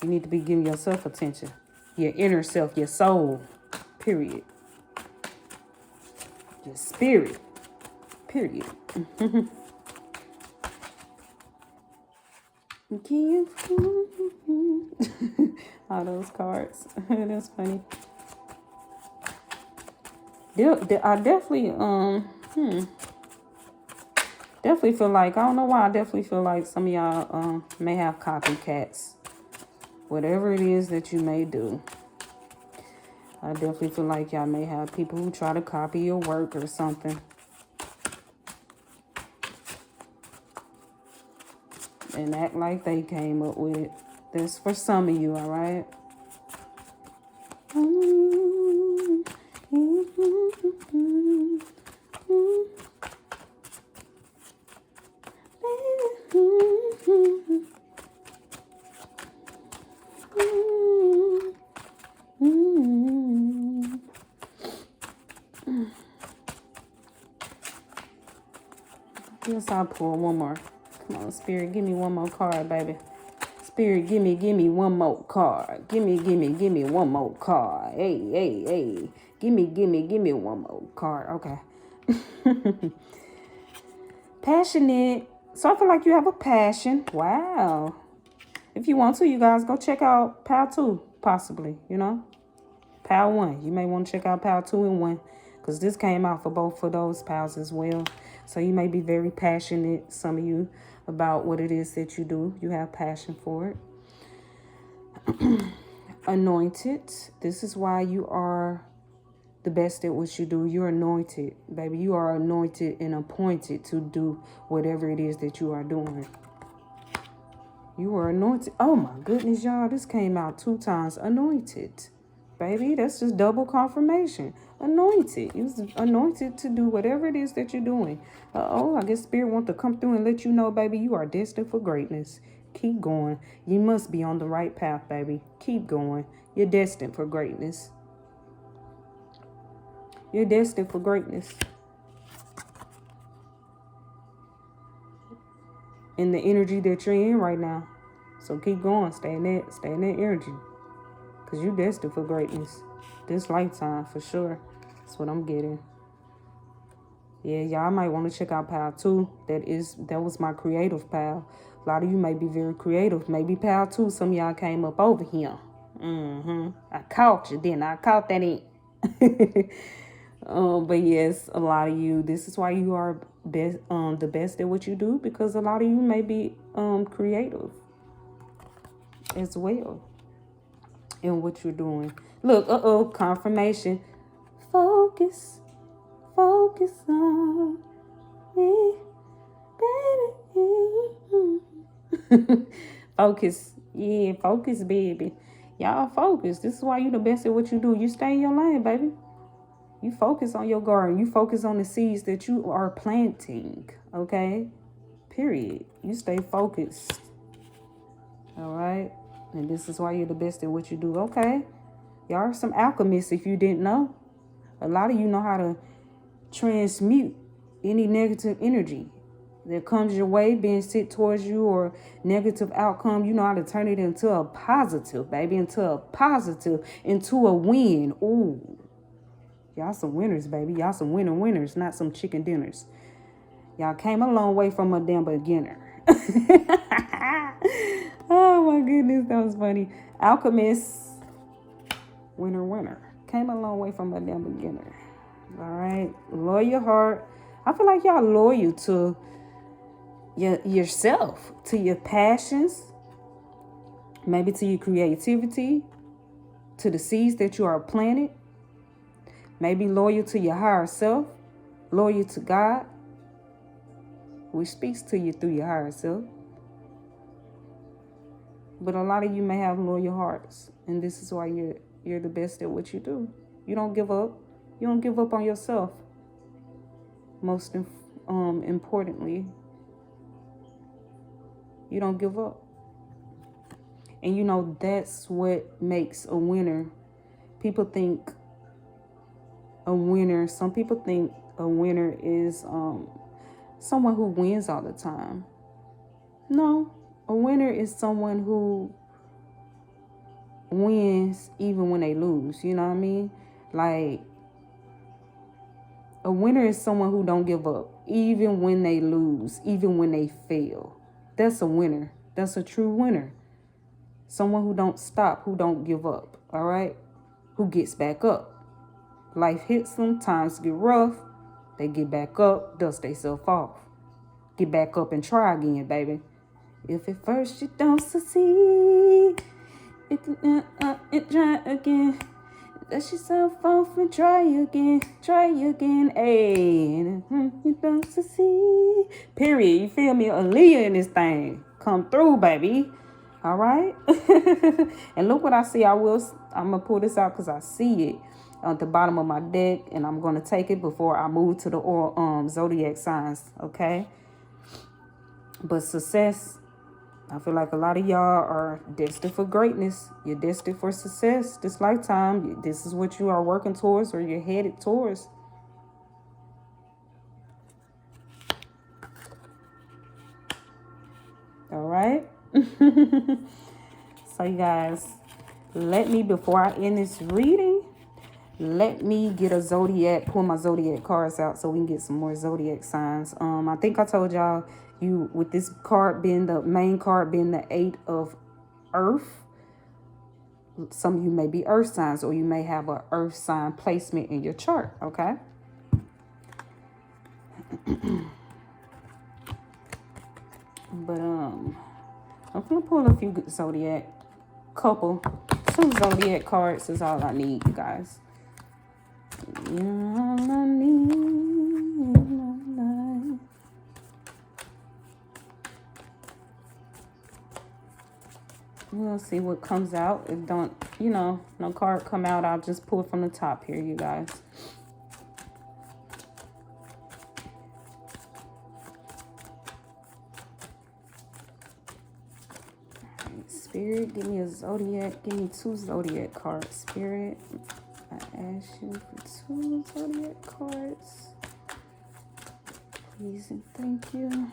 You need to be giving yourself attention. Your inner self, your soul, period. Your spirit, period. All those cards. That's funny. I definitely definitely feel like, I don't know why, I definitely feel like some of y'all may have copycats. Whatever it is that you may do, I definitely feel like y'all may have people who try to copy your work or something. And act like they came up with it. That's for some of you, all right? Guess I'll pull one more. Come on, Spirit, give me one more card, baby. Spirit, give me one more card. Give me one more card. Hey. Give me one more card. Okay. Passionate. So I feel like you have a passion. Wow. If you want to, you guys, go check out Pal 2, possibly, you know. Pal 1. You may want to check out Pal 2 and 1, because this came out for both of those pals as well. So you may be very passionate, some of you, about what it is that you do. You have passion for it. Anointed. This is why you are the best at what you do. You're anointed, baby. You are anointed and appointed to do whatever it is that you are doing. You are anointed. Oh my goodness, y'all. This came out 2 times. Anointed. Baby, that's just double confirmation. Anointed. You're anointed to do whatever it is that you're doing. I guess Spirit wants to come through and let you know, baby, you are destined for greatness. Keep going. You must be on the right path, baby. Keep going. You're destined for greatness. You're destined for greatness. In the energy that you're in right now. So keep going. Stay in that energy. Because you're destined for greatness. This lifetime, for sure. That's what I'm getting. Yeah, y'all might want to check out Pal 2. That was my creative pal. A lot of you may be very creative. Maybe Pal 2, some of y'all came up over here. I caught you, didn't I? Caught that in. But yes, a lot of you, this is why you are the best at what you do, because a lot of you may be creative as well in what you're doing. Look, confirmation. Focus on me, baby. Focus, baby. Y'all focus. This is why you the best at what you do. You stay in your lane, baby. You focus on your garden. You focus on the seeds that you are planting, okay? Period. You stay focused, all right? And this is why you're the best at what you do, okay? Y'all are some alchemists if you didn't know. A lot of you know how to transmute any negative energy that comes your way, being sent towards you, or negative outcome. You know how to turn it into a positive, baby, into a win. Ooh. Y'all some winners, baby. Y'all some winners, not some chicken dinners. Y'all came a long way from a damn beginner. Oh my goodness, that was funny. Alchemist, winner. Came a long way from a damn beginner. All right, loyal your heart. I feel like y'all loyal to yourself, to your passions, maybe to your creativity, to the seeds that you are planted. Maybe loyal to your higher self, loyal to God, which speaks to you through your higher self. But a lot of you may have loyal hearts, and this is why you're the best at what you do. You don't give up. You don't give up on yourself. Most importantly, you don't give up. And you know, that's what makes a winner. People think a winner, some people think a winner is someone who wins all the time. No, a winner is someone who wins even when they lose. You know what I mean? Like, a winner is someone who don't give up, even when they lose, even when they fail. That's a winner. That's a true winner. Someone who don't stop, who don't give up, all right? Who gets back up. Life hits them, times get rough. They get back up, dust themselves off. Get back up and try again, baby. If at first you don't succeed, you can try again. Dust yourself off and try again, Hey, you don't succeed. Period. You feel me? Aaliyah in this thing. Come through, baby. All right. And look what I see. I'm gonna pull this out because I see it at the bottom of my deck, and I'm gonna take it before I move to the zodiac signs. Okay. But success, I feel like a lot of y'all are destined for greatness. You're destined for success this lifetime. This is what you are working towards, or you're headed towards. All right. So you guys, before I end this reading, let me get a zodiac, pull my zodiac cards out so we can get some more zodiac signs. I think I told y'all, with this card being the main card being the 8 of Earth, some of you may be earth signs, or you may have an earth sign placement in your chart, okay? But I'm gonna pull a few zodiac, two zodiac cards is all I need, you guys. You're all I need in my life. We'll see what comes out. If no card come out, I'll just pull it from the top here, you guys. All right, Spirit, give me a zodiac. Give me 2 zodiac cards, Spirit. I ask you for 2 zodiac cards. Please and thank you.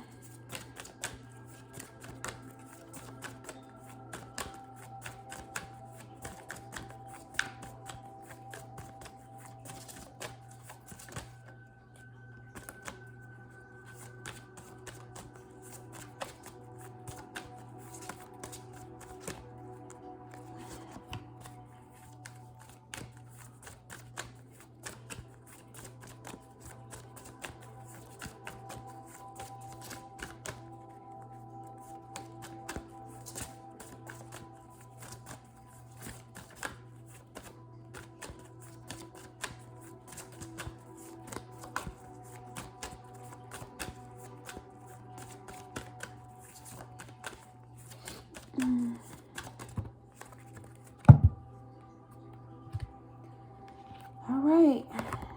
All right.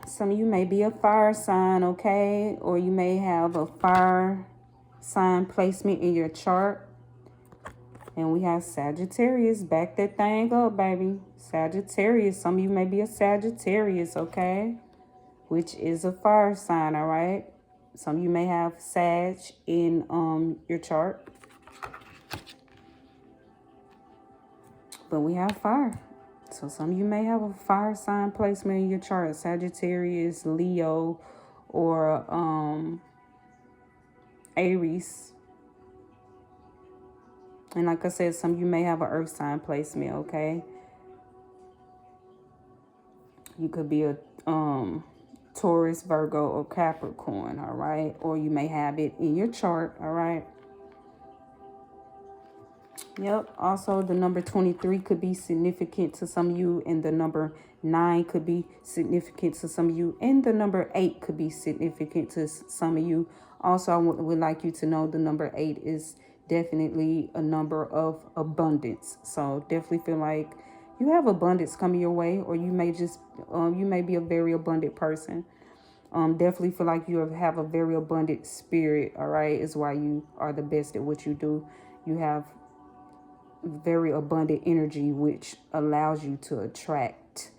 Some of you may be a fire sign, okay? Or you may have a fire sign placement in your chart. And we have Sagittarius. Back that thing up, baby. Sagittarius. Some of you may be a Sagittarius, okay? Which is a fire sign, all right? Some of you may have Sag in your chart. But we have fire. So some of you may have a fire sign placement in your chart. Sagittarius, Leo, or Aries. And like I said, some of you may have an earth sign placement, okay? You could be a Taurus, Virgo, or Capricorn, all right? Or you may have it in your chart, all right? Yep. Also, the number 23 could be significant to some of you, and the number 9 could be significant to some of you, and the number 8 could be significant to some of you. Also, I would like you to know the number 8 is definitely a number of abundance. So definitely feel like you have abundance coming your way, or you may just you may be a very abundant person. Definitely feel like you have a very abundant spirit. All right, is why you are the best at what you do. You have very abundant energy, which allows you to attract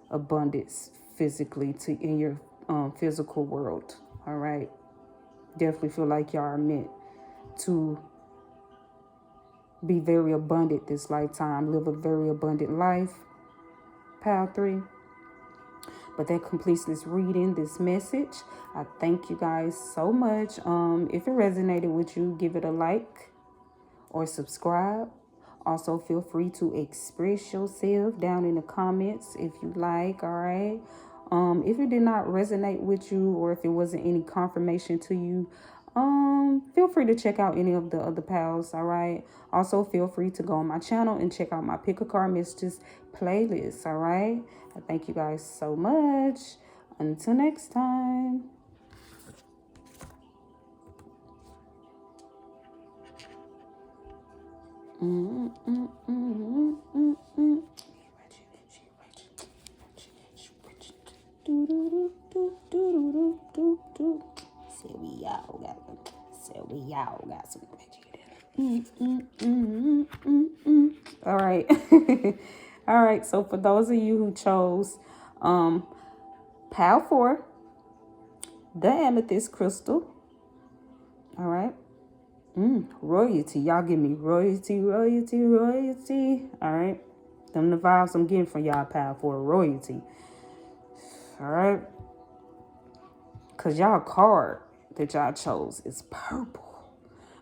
abundance physically to in your physical world. All right, definitely feel like y'all are meant to be very abundant this lifetime, live a very abundant life. Pile 3. But that completes this reading, this message. I thank you guys so much. If it resonated with you, give it a like or subscribe. Also, feel free to express yourself down in the comments if you like. All right. If it did not resonate with you, or if it wasn't any confirmation to you, feel free to check out any of the other pals. All right. Also, feel free to go on my channel and check out my Pick a Card Mistress playlist. All right. I thank you guys so much. Until next time. All right. All right. So for those of you who chose pile 4, the amethyst crystal. All right. Royalty. Y'all give me royalty, royalty, royalty. All right. Them the vibes I'm getting from y'all, pile 4, royalty. All right. Because y'all card that y'all chose is purple.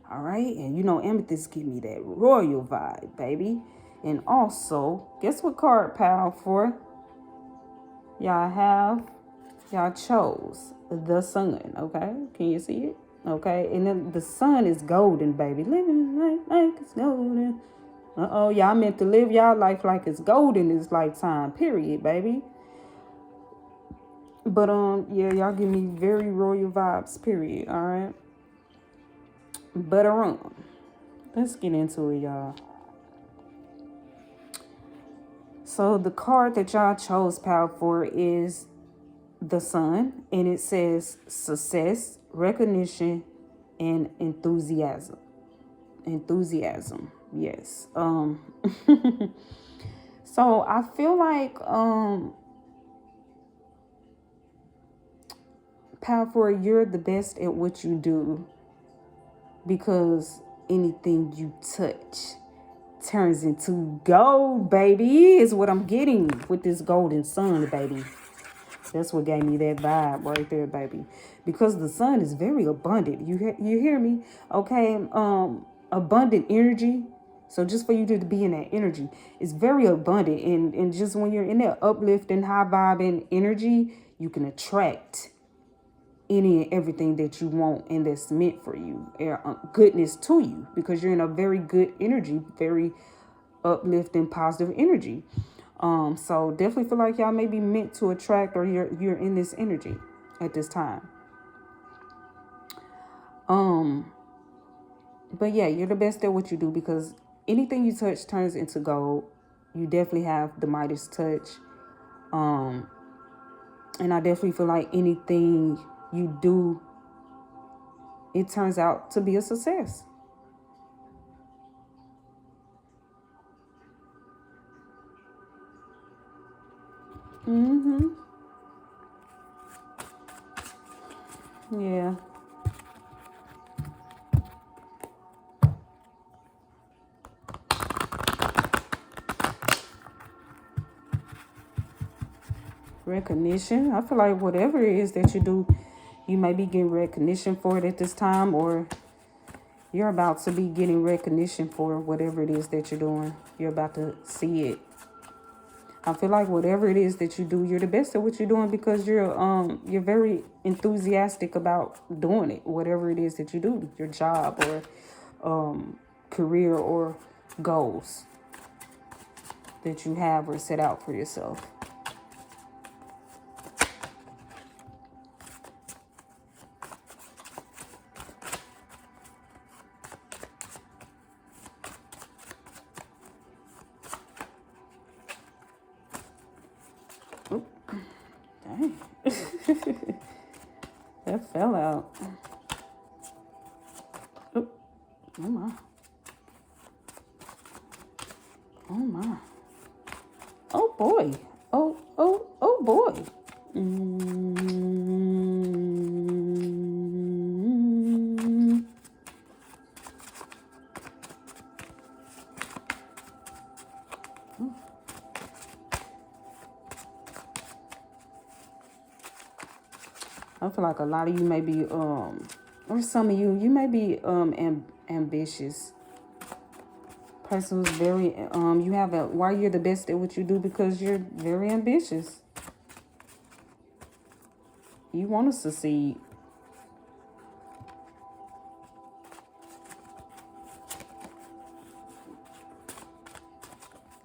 All right. And you know, amethyst give me that royal vibe, baby. And also, guess what card, pile 4? Y'all chose the sun. Okay. Can you see it? Okay. And then the sun is golden, baby. Living life like it's golden. Y'all meant to live y'all life like it's golden this lifetime, period, baby. But yeah, y'all give me very royal vibes, period. All right. But let's get into it, y'all. So the card that y'all chose, pal, for is the sun, and it says success, recognition, and enthusiasm. Yes. So I feel like pal, for you're the best at what you do, because anything you touch turns into gold, baby, is what I'm getting with this golden sun, baby. That's what gave me that vibe right there, baby. Because the sun is very abundant. You hear me? Okay. Abundant energy. So just for you to be in that energy, it's very abundant. And just when you're in that uplifting, high vibing energy, you can attract any and everything that you want and that's meant for you, goodness to you, because you're in a very good energy, very uplifting, positive energy. So definitely feel like y'all may be meant to attract, or you're in this energy at this time. But yeah, you're the best at what you do, because anything you touch turns into gold. You definitely have the Midas touch. And I definitely feel like anything you do, it turns out to be a success. Yeah. Recognition. I feel like whatever it is that you do, you may be getting recognition for it at this time, or you're about to be getting recognition for whatever it is that you're doing. You're about to see it. I feel like whatever it is that you do, you're the best at what you're doing, because you're very enthusiastic about doing it. Whatever it is that you do, your job or career or goals that you have or set out for yourself. Dang. That fell out. Oh, oh my. Oh my. Oh boy. Oh boy. I feel like a lot of you may be, or some of you may be ambitious. Person who's very, you have why you're the best at what you do, because you're very ambitious. You want to succeed.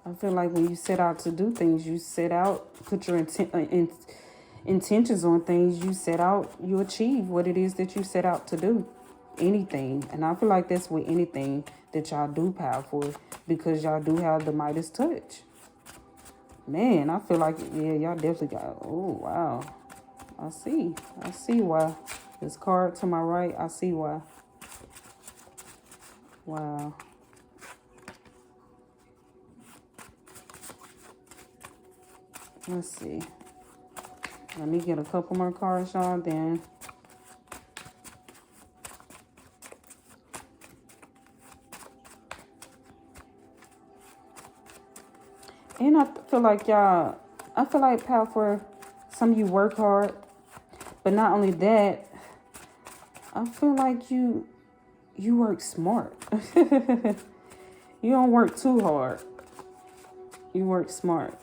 I feel like when you set out to do things, you set out, put your intentions on things, you set out, you achieve what it is that you set out to do. Anything. And I feel like that's with anything that y'all do powerful, because y'all do have the Midas touch. Man, I feel like, yeah, y'all definitely got, oh, wow. I see why. This card to my right, I see why. Wow. Let's see. Let me get a couple more cards, y'all, then. And I feel like y'all, I feel like powerful, some of you work hard. But not only that, I feel like you work smart. You don't work too hard. You work smart.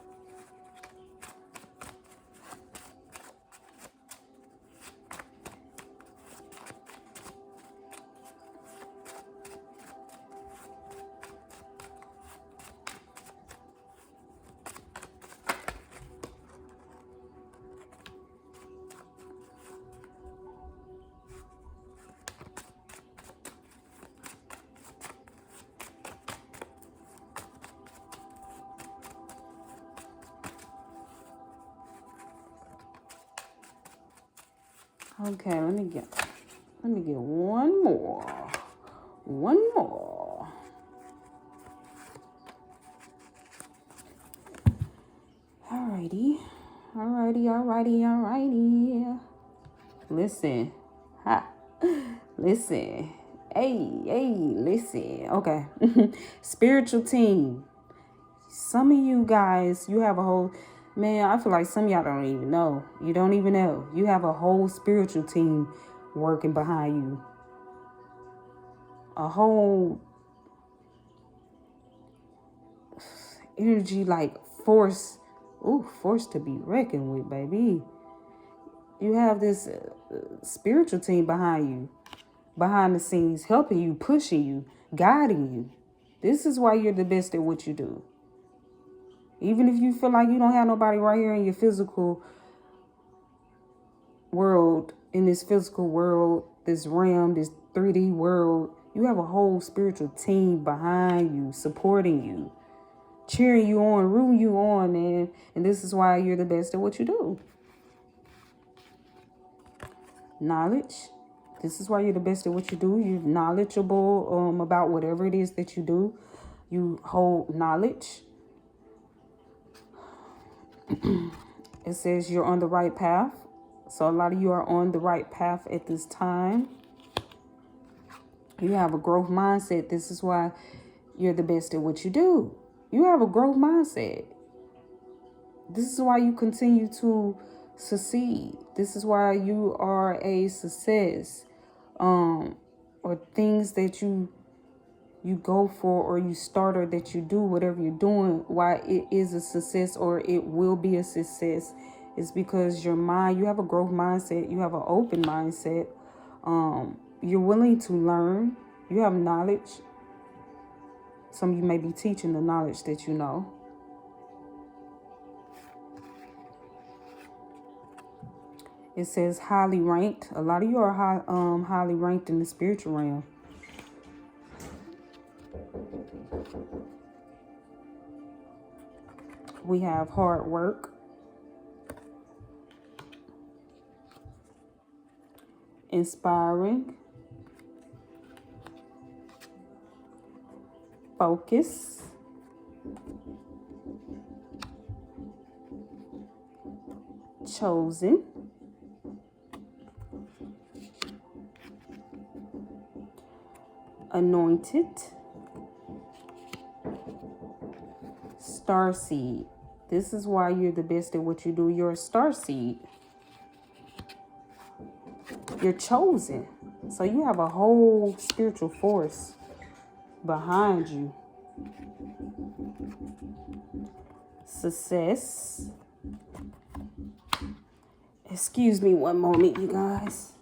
Okay, let me get one more. One more. Alrighty. Listen. Ha. Listen. Hey, listen. Okay. Spiritual team. Some of you guys, you have a whole, man, I feel like some of y'all don't even know. You don't even know. You have a whole spiritual team working behind you. A whole energy, like force. Ooh, force to be reckoned with, baby. You have this spiritual team behind you. Behind the scenes, helping you, pushing you, guiding you. This is why you're the best at what you do. Even if you feel like you don't have nobody right here in your physical world, in this physical world, this realm, this 3D world, you have a whole spiritual team behind you, supporting you, cheering you on, rooting you on, man. And this is why you're the best at what you do. Knowledge. This is why you're the best at what you do. You're knowledgeable about whatever it is that you do. You hold knowledge. It says you're on the right path. So a lot of you are on the right path at this time. You have a growth mindset. This is why you're the best at what you do. You have a growth mindset. This is why you continue to succeed. This is why you are a success. Or things that you go for, or you start, or that you do, whatever you're doing, why it is a success or it will be a success, is because your mind, you have a growth mindset, you have an open mindset, you're willing to learn, you have knowledge. Some of you may be teaching the knowledge that you know. It says highly ranked. A lot of you are highly ranked in the spiritual realm. We have hard work. inspiring, focus, chosen, anointed, starseed. This is why you're the best at what you do. You're a starseed. You're chosen. So you have a whole spiritual force behind you. Success. Excuse me one moment, you guys.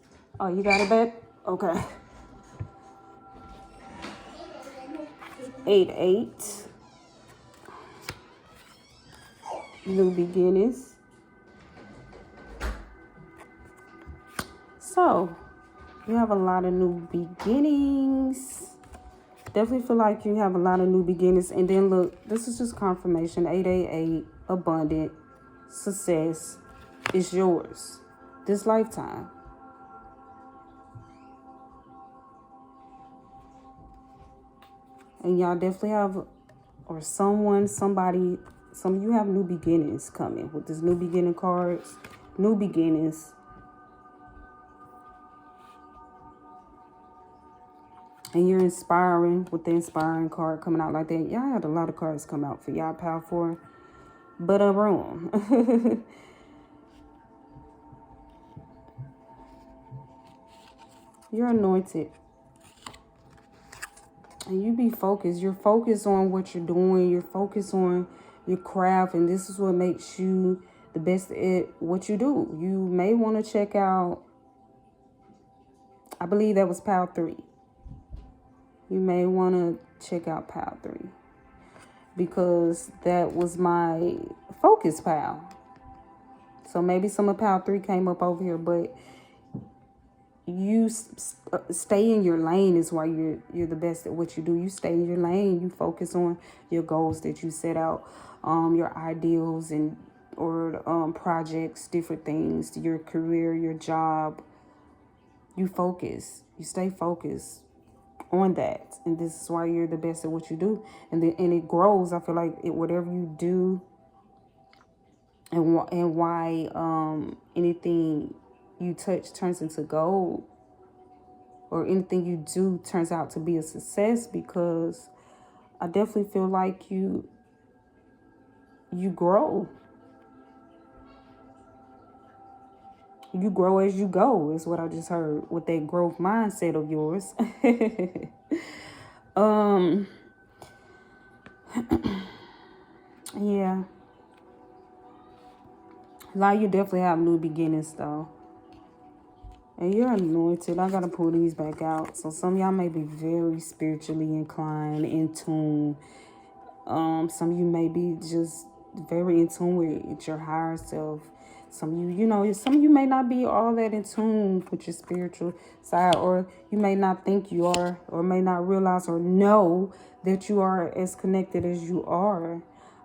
Oh, you got it back? Okay. 8-8. New beginnings. So, you have a lot of new beginnings. Definitely feel like you have a lot of new beginnings. And then look, this is just confirmation. 888, abundant, success is yours this lifetime. And y'all definitely have, or someone, somebody, some of you have new beginnings coming with this new beginning cards. New beginnings. And you're inspiring with the inspiring card coming out like that. Y'all had a lot of cards come out for y'all, Power 4. But wrong. You're anointed. And you be focused. You're focused on what you're doing. You're focused on your craft. And this is what makes you the best at what you do. You may want to check out, I believe that was Power 3. You may want to check out Power 3. Because that was my focus pal. So maybe some of Power 3 came up over here. But you stay in your lane is why you're the best at what you do. You stay in your lane. You focus on your goals that you set out, your ideals and or projects, different things, your career, your job. You focus. You stay focused on that, and this is why you're the best at what you do. And it grows. I feel like whatever you do, and why anything you touch turns into gold, or anything you do turns out to be a success, because I definitely feel like you grow. You grow as you go is what I just heard with that growth mindset of yours. Yeah. A lot of you definitely have new beginnings though. And you're anointed. I gotta pull these back out. So some of y'all may be very spiritually inclined, in tune. Some of you may be just very in tune with your higher self. Some of you, some of you may not be all that in tune with your spiritual side, or you may not think you are, or may not realize or know that you are as connected as you are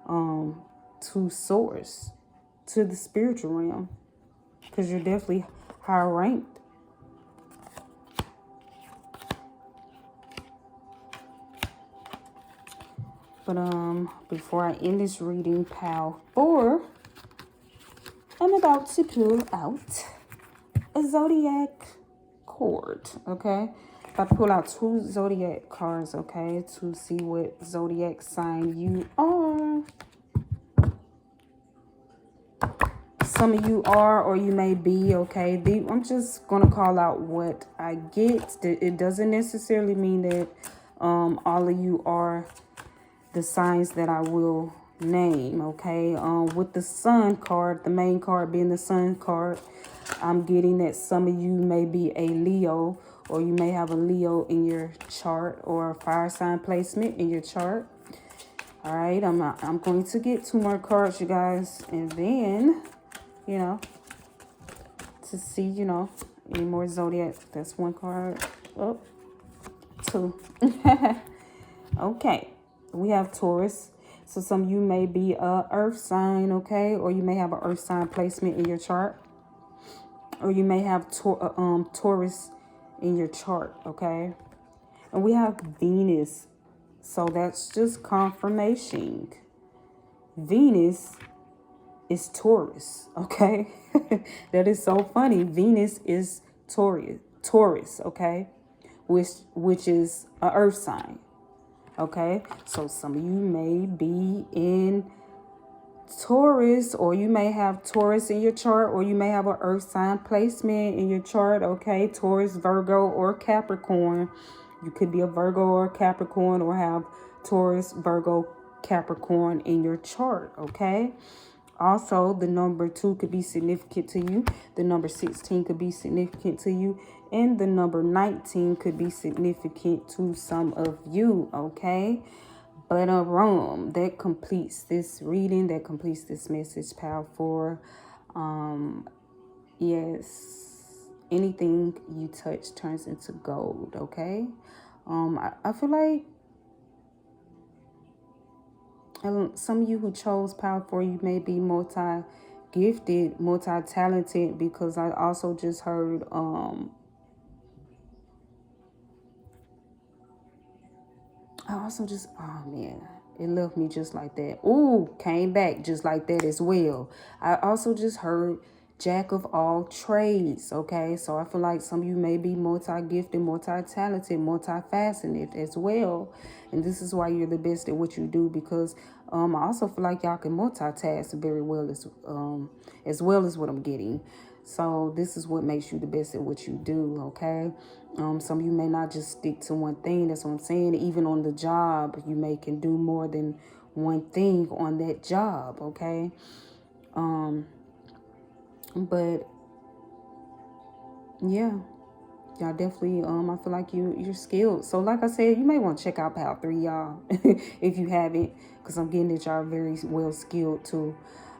to source, to the spiritual realm, because you're definitely higher ranked. But before I end this reading, Pal 4, I'm about to pull out a zodiac cord, okay? About to pull out 2 zodiac cards, okay, to see what zodiac sign you are. Some of you are, or you may be, okay? I'm just going to call out what I get. It doesn't necessarily mean that all of you are the signs that I will name, okay? With the sun card, the main card being the sun card, I'm getting that some of you may be a Leo, or you may have a Leo in your chart, or a fire sign placement in your chart. All right, I'm going to get 2 more cards, you guys, and then, to see, any more zodiac. That's 1 card. Oh, 2. Okay. We have Taurus. So some of you may be a earth sign, okay? Or you may have an earth sign placement in your chart. or you may have Taurus in your chart, okay? And we have Venus, so that's just confirmation. Venus is Taurus, okay? That is so funny. Venus is Taurus, okay? Which is a earth sign, okay? So some of you may be in Taurus, or you may have Taurus in your chart, or you may have an earth sign placement in your chart, okay? Taurus, Virgo, or Capricorn. You could be a Virgo or Capricorn, or have Taurus, Virgo, Capricorn in your chart, okay? Also, the number 2 could be significant to you. The number 16 could be significant to you. And the number 19 could be significant to some of you, okay? But that completes this reading. That completes this message, Pal 4. Yes, anything you touch turns into gold, okay? I feel like some of you who chose Power 4, you may be multi-gifted, multi-talented, because I also just heard, oh man, it left me just like that. Ooh, came back just like that as well. I also just heard Jack of all trades, okay? So I feel like some of you may be multi-gifted, multi-talented, multi-faceted as well. And this is why you're the best at what you do, because I also feel like y'all can multitask very well as well as what I'm getting. So this is what makes you the best at what you do, okay? Some of you may not just stick to one thing. That's what I'm saying. Even on the job, you can do more than one thing on that job, okay? But yeah, y'all definitely, I feel like you're skilled. So like I said, you may want to check out Pal 3, y'all, if you haven't, because I'm getting that y'all very well skilled too.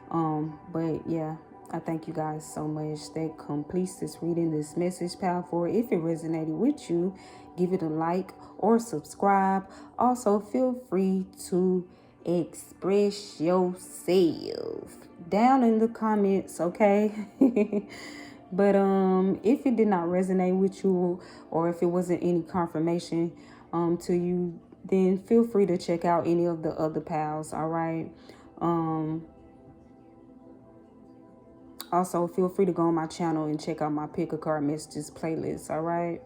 But yeah, I thank you guys so much. That completes this reading, this message, Pal 4. If it resonated with you, give it a like or subscribe. Also, feel free to express yourself down in the comments, okay? But if it did not resonate with you, or if it wasn't any confirmation to you, then feel free to check out any of the other pals, all right? Also, feel free to go on my channel and check out my pick a card messages playlist, all right?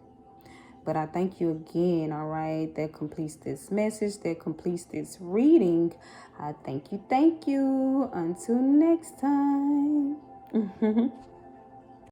But I thank you again, all right? That completes this message. That completes this reading. I thank you. Thank you. Until next time.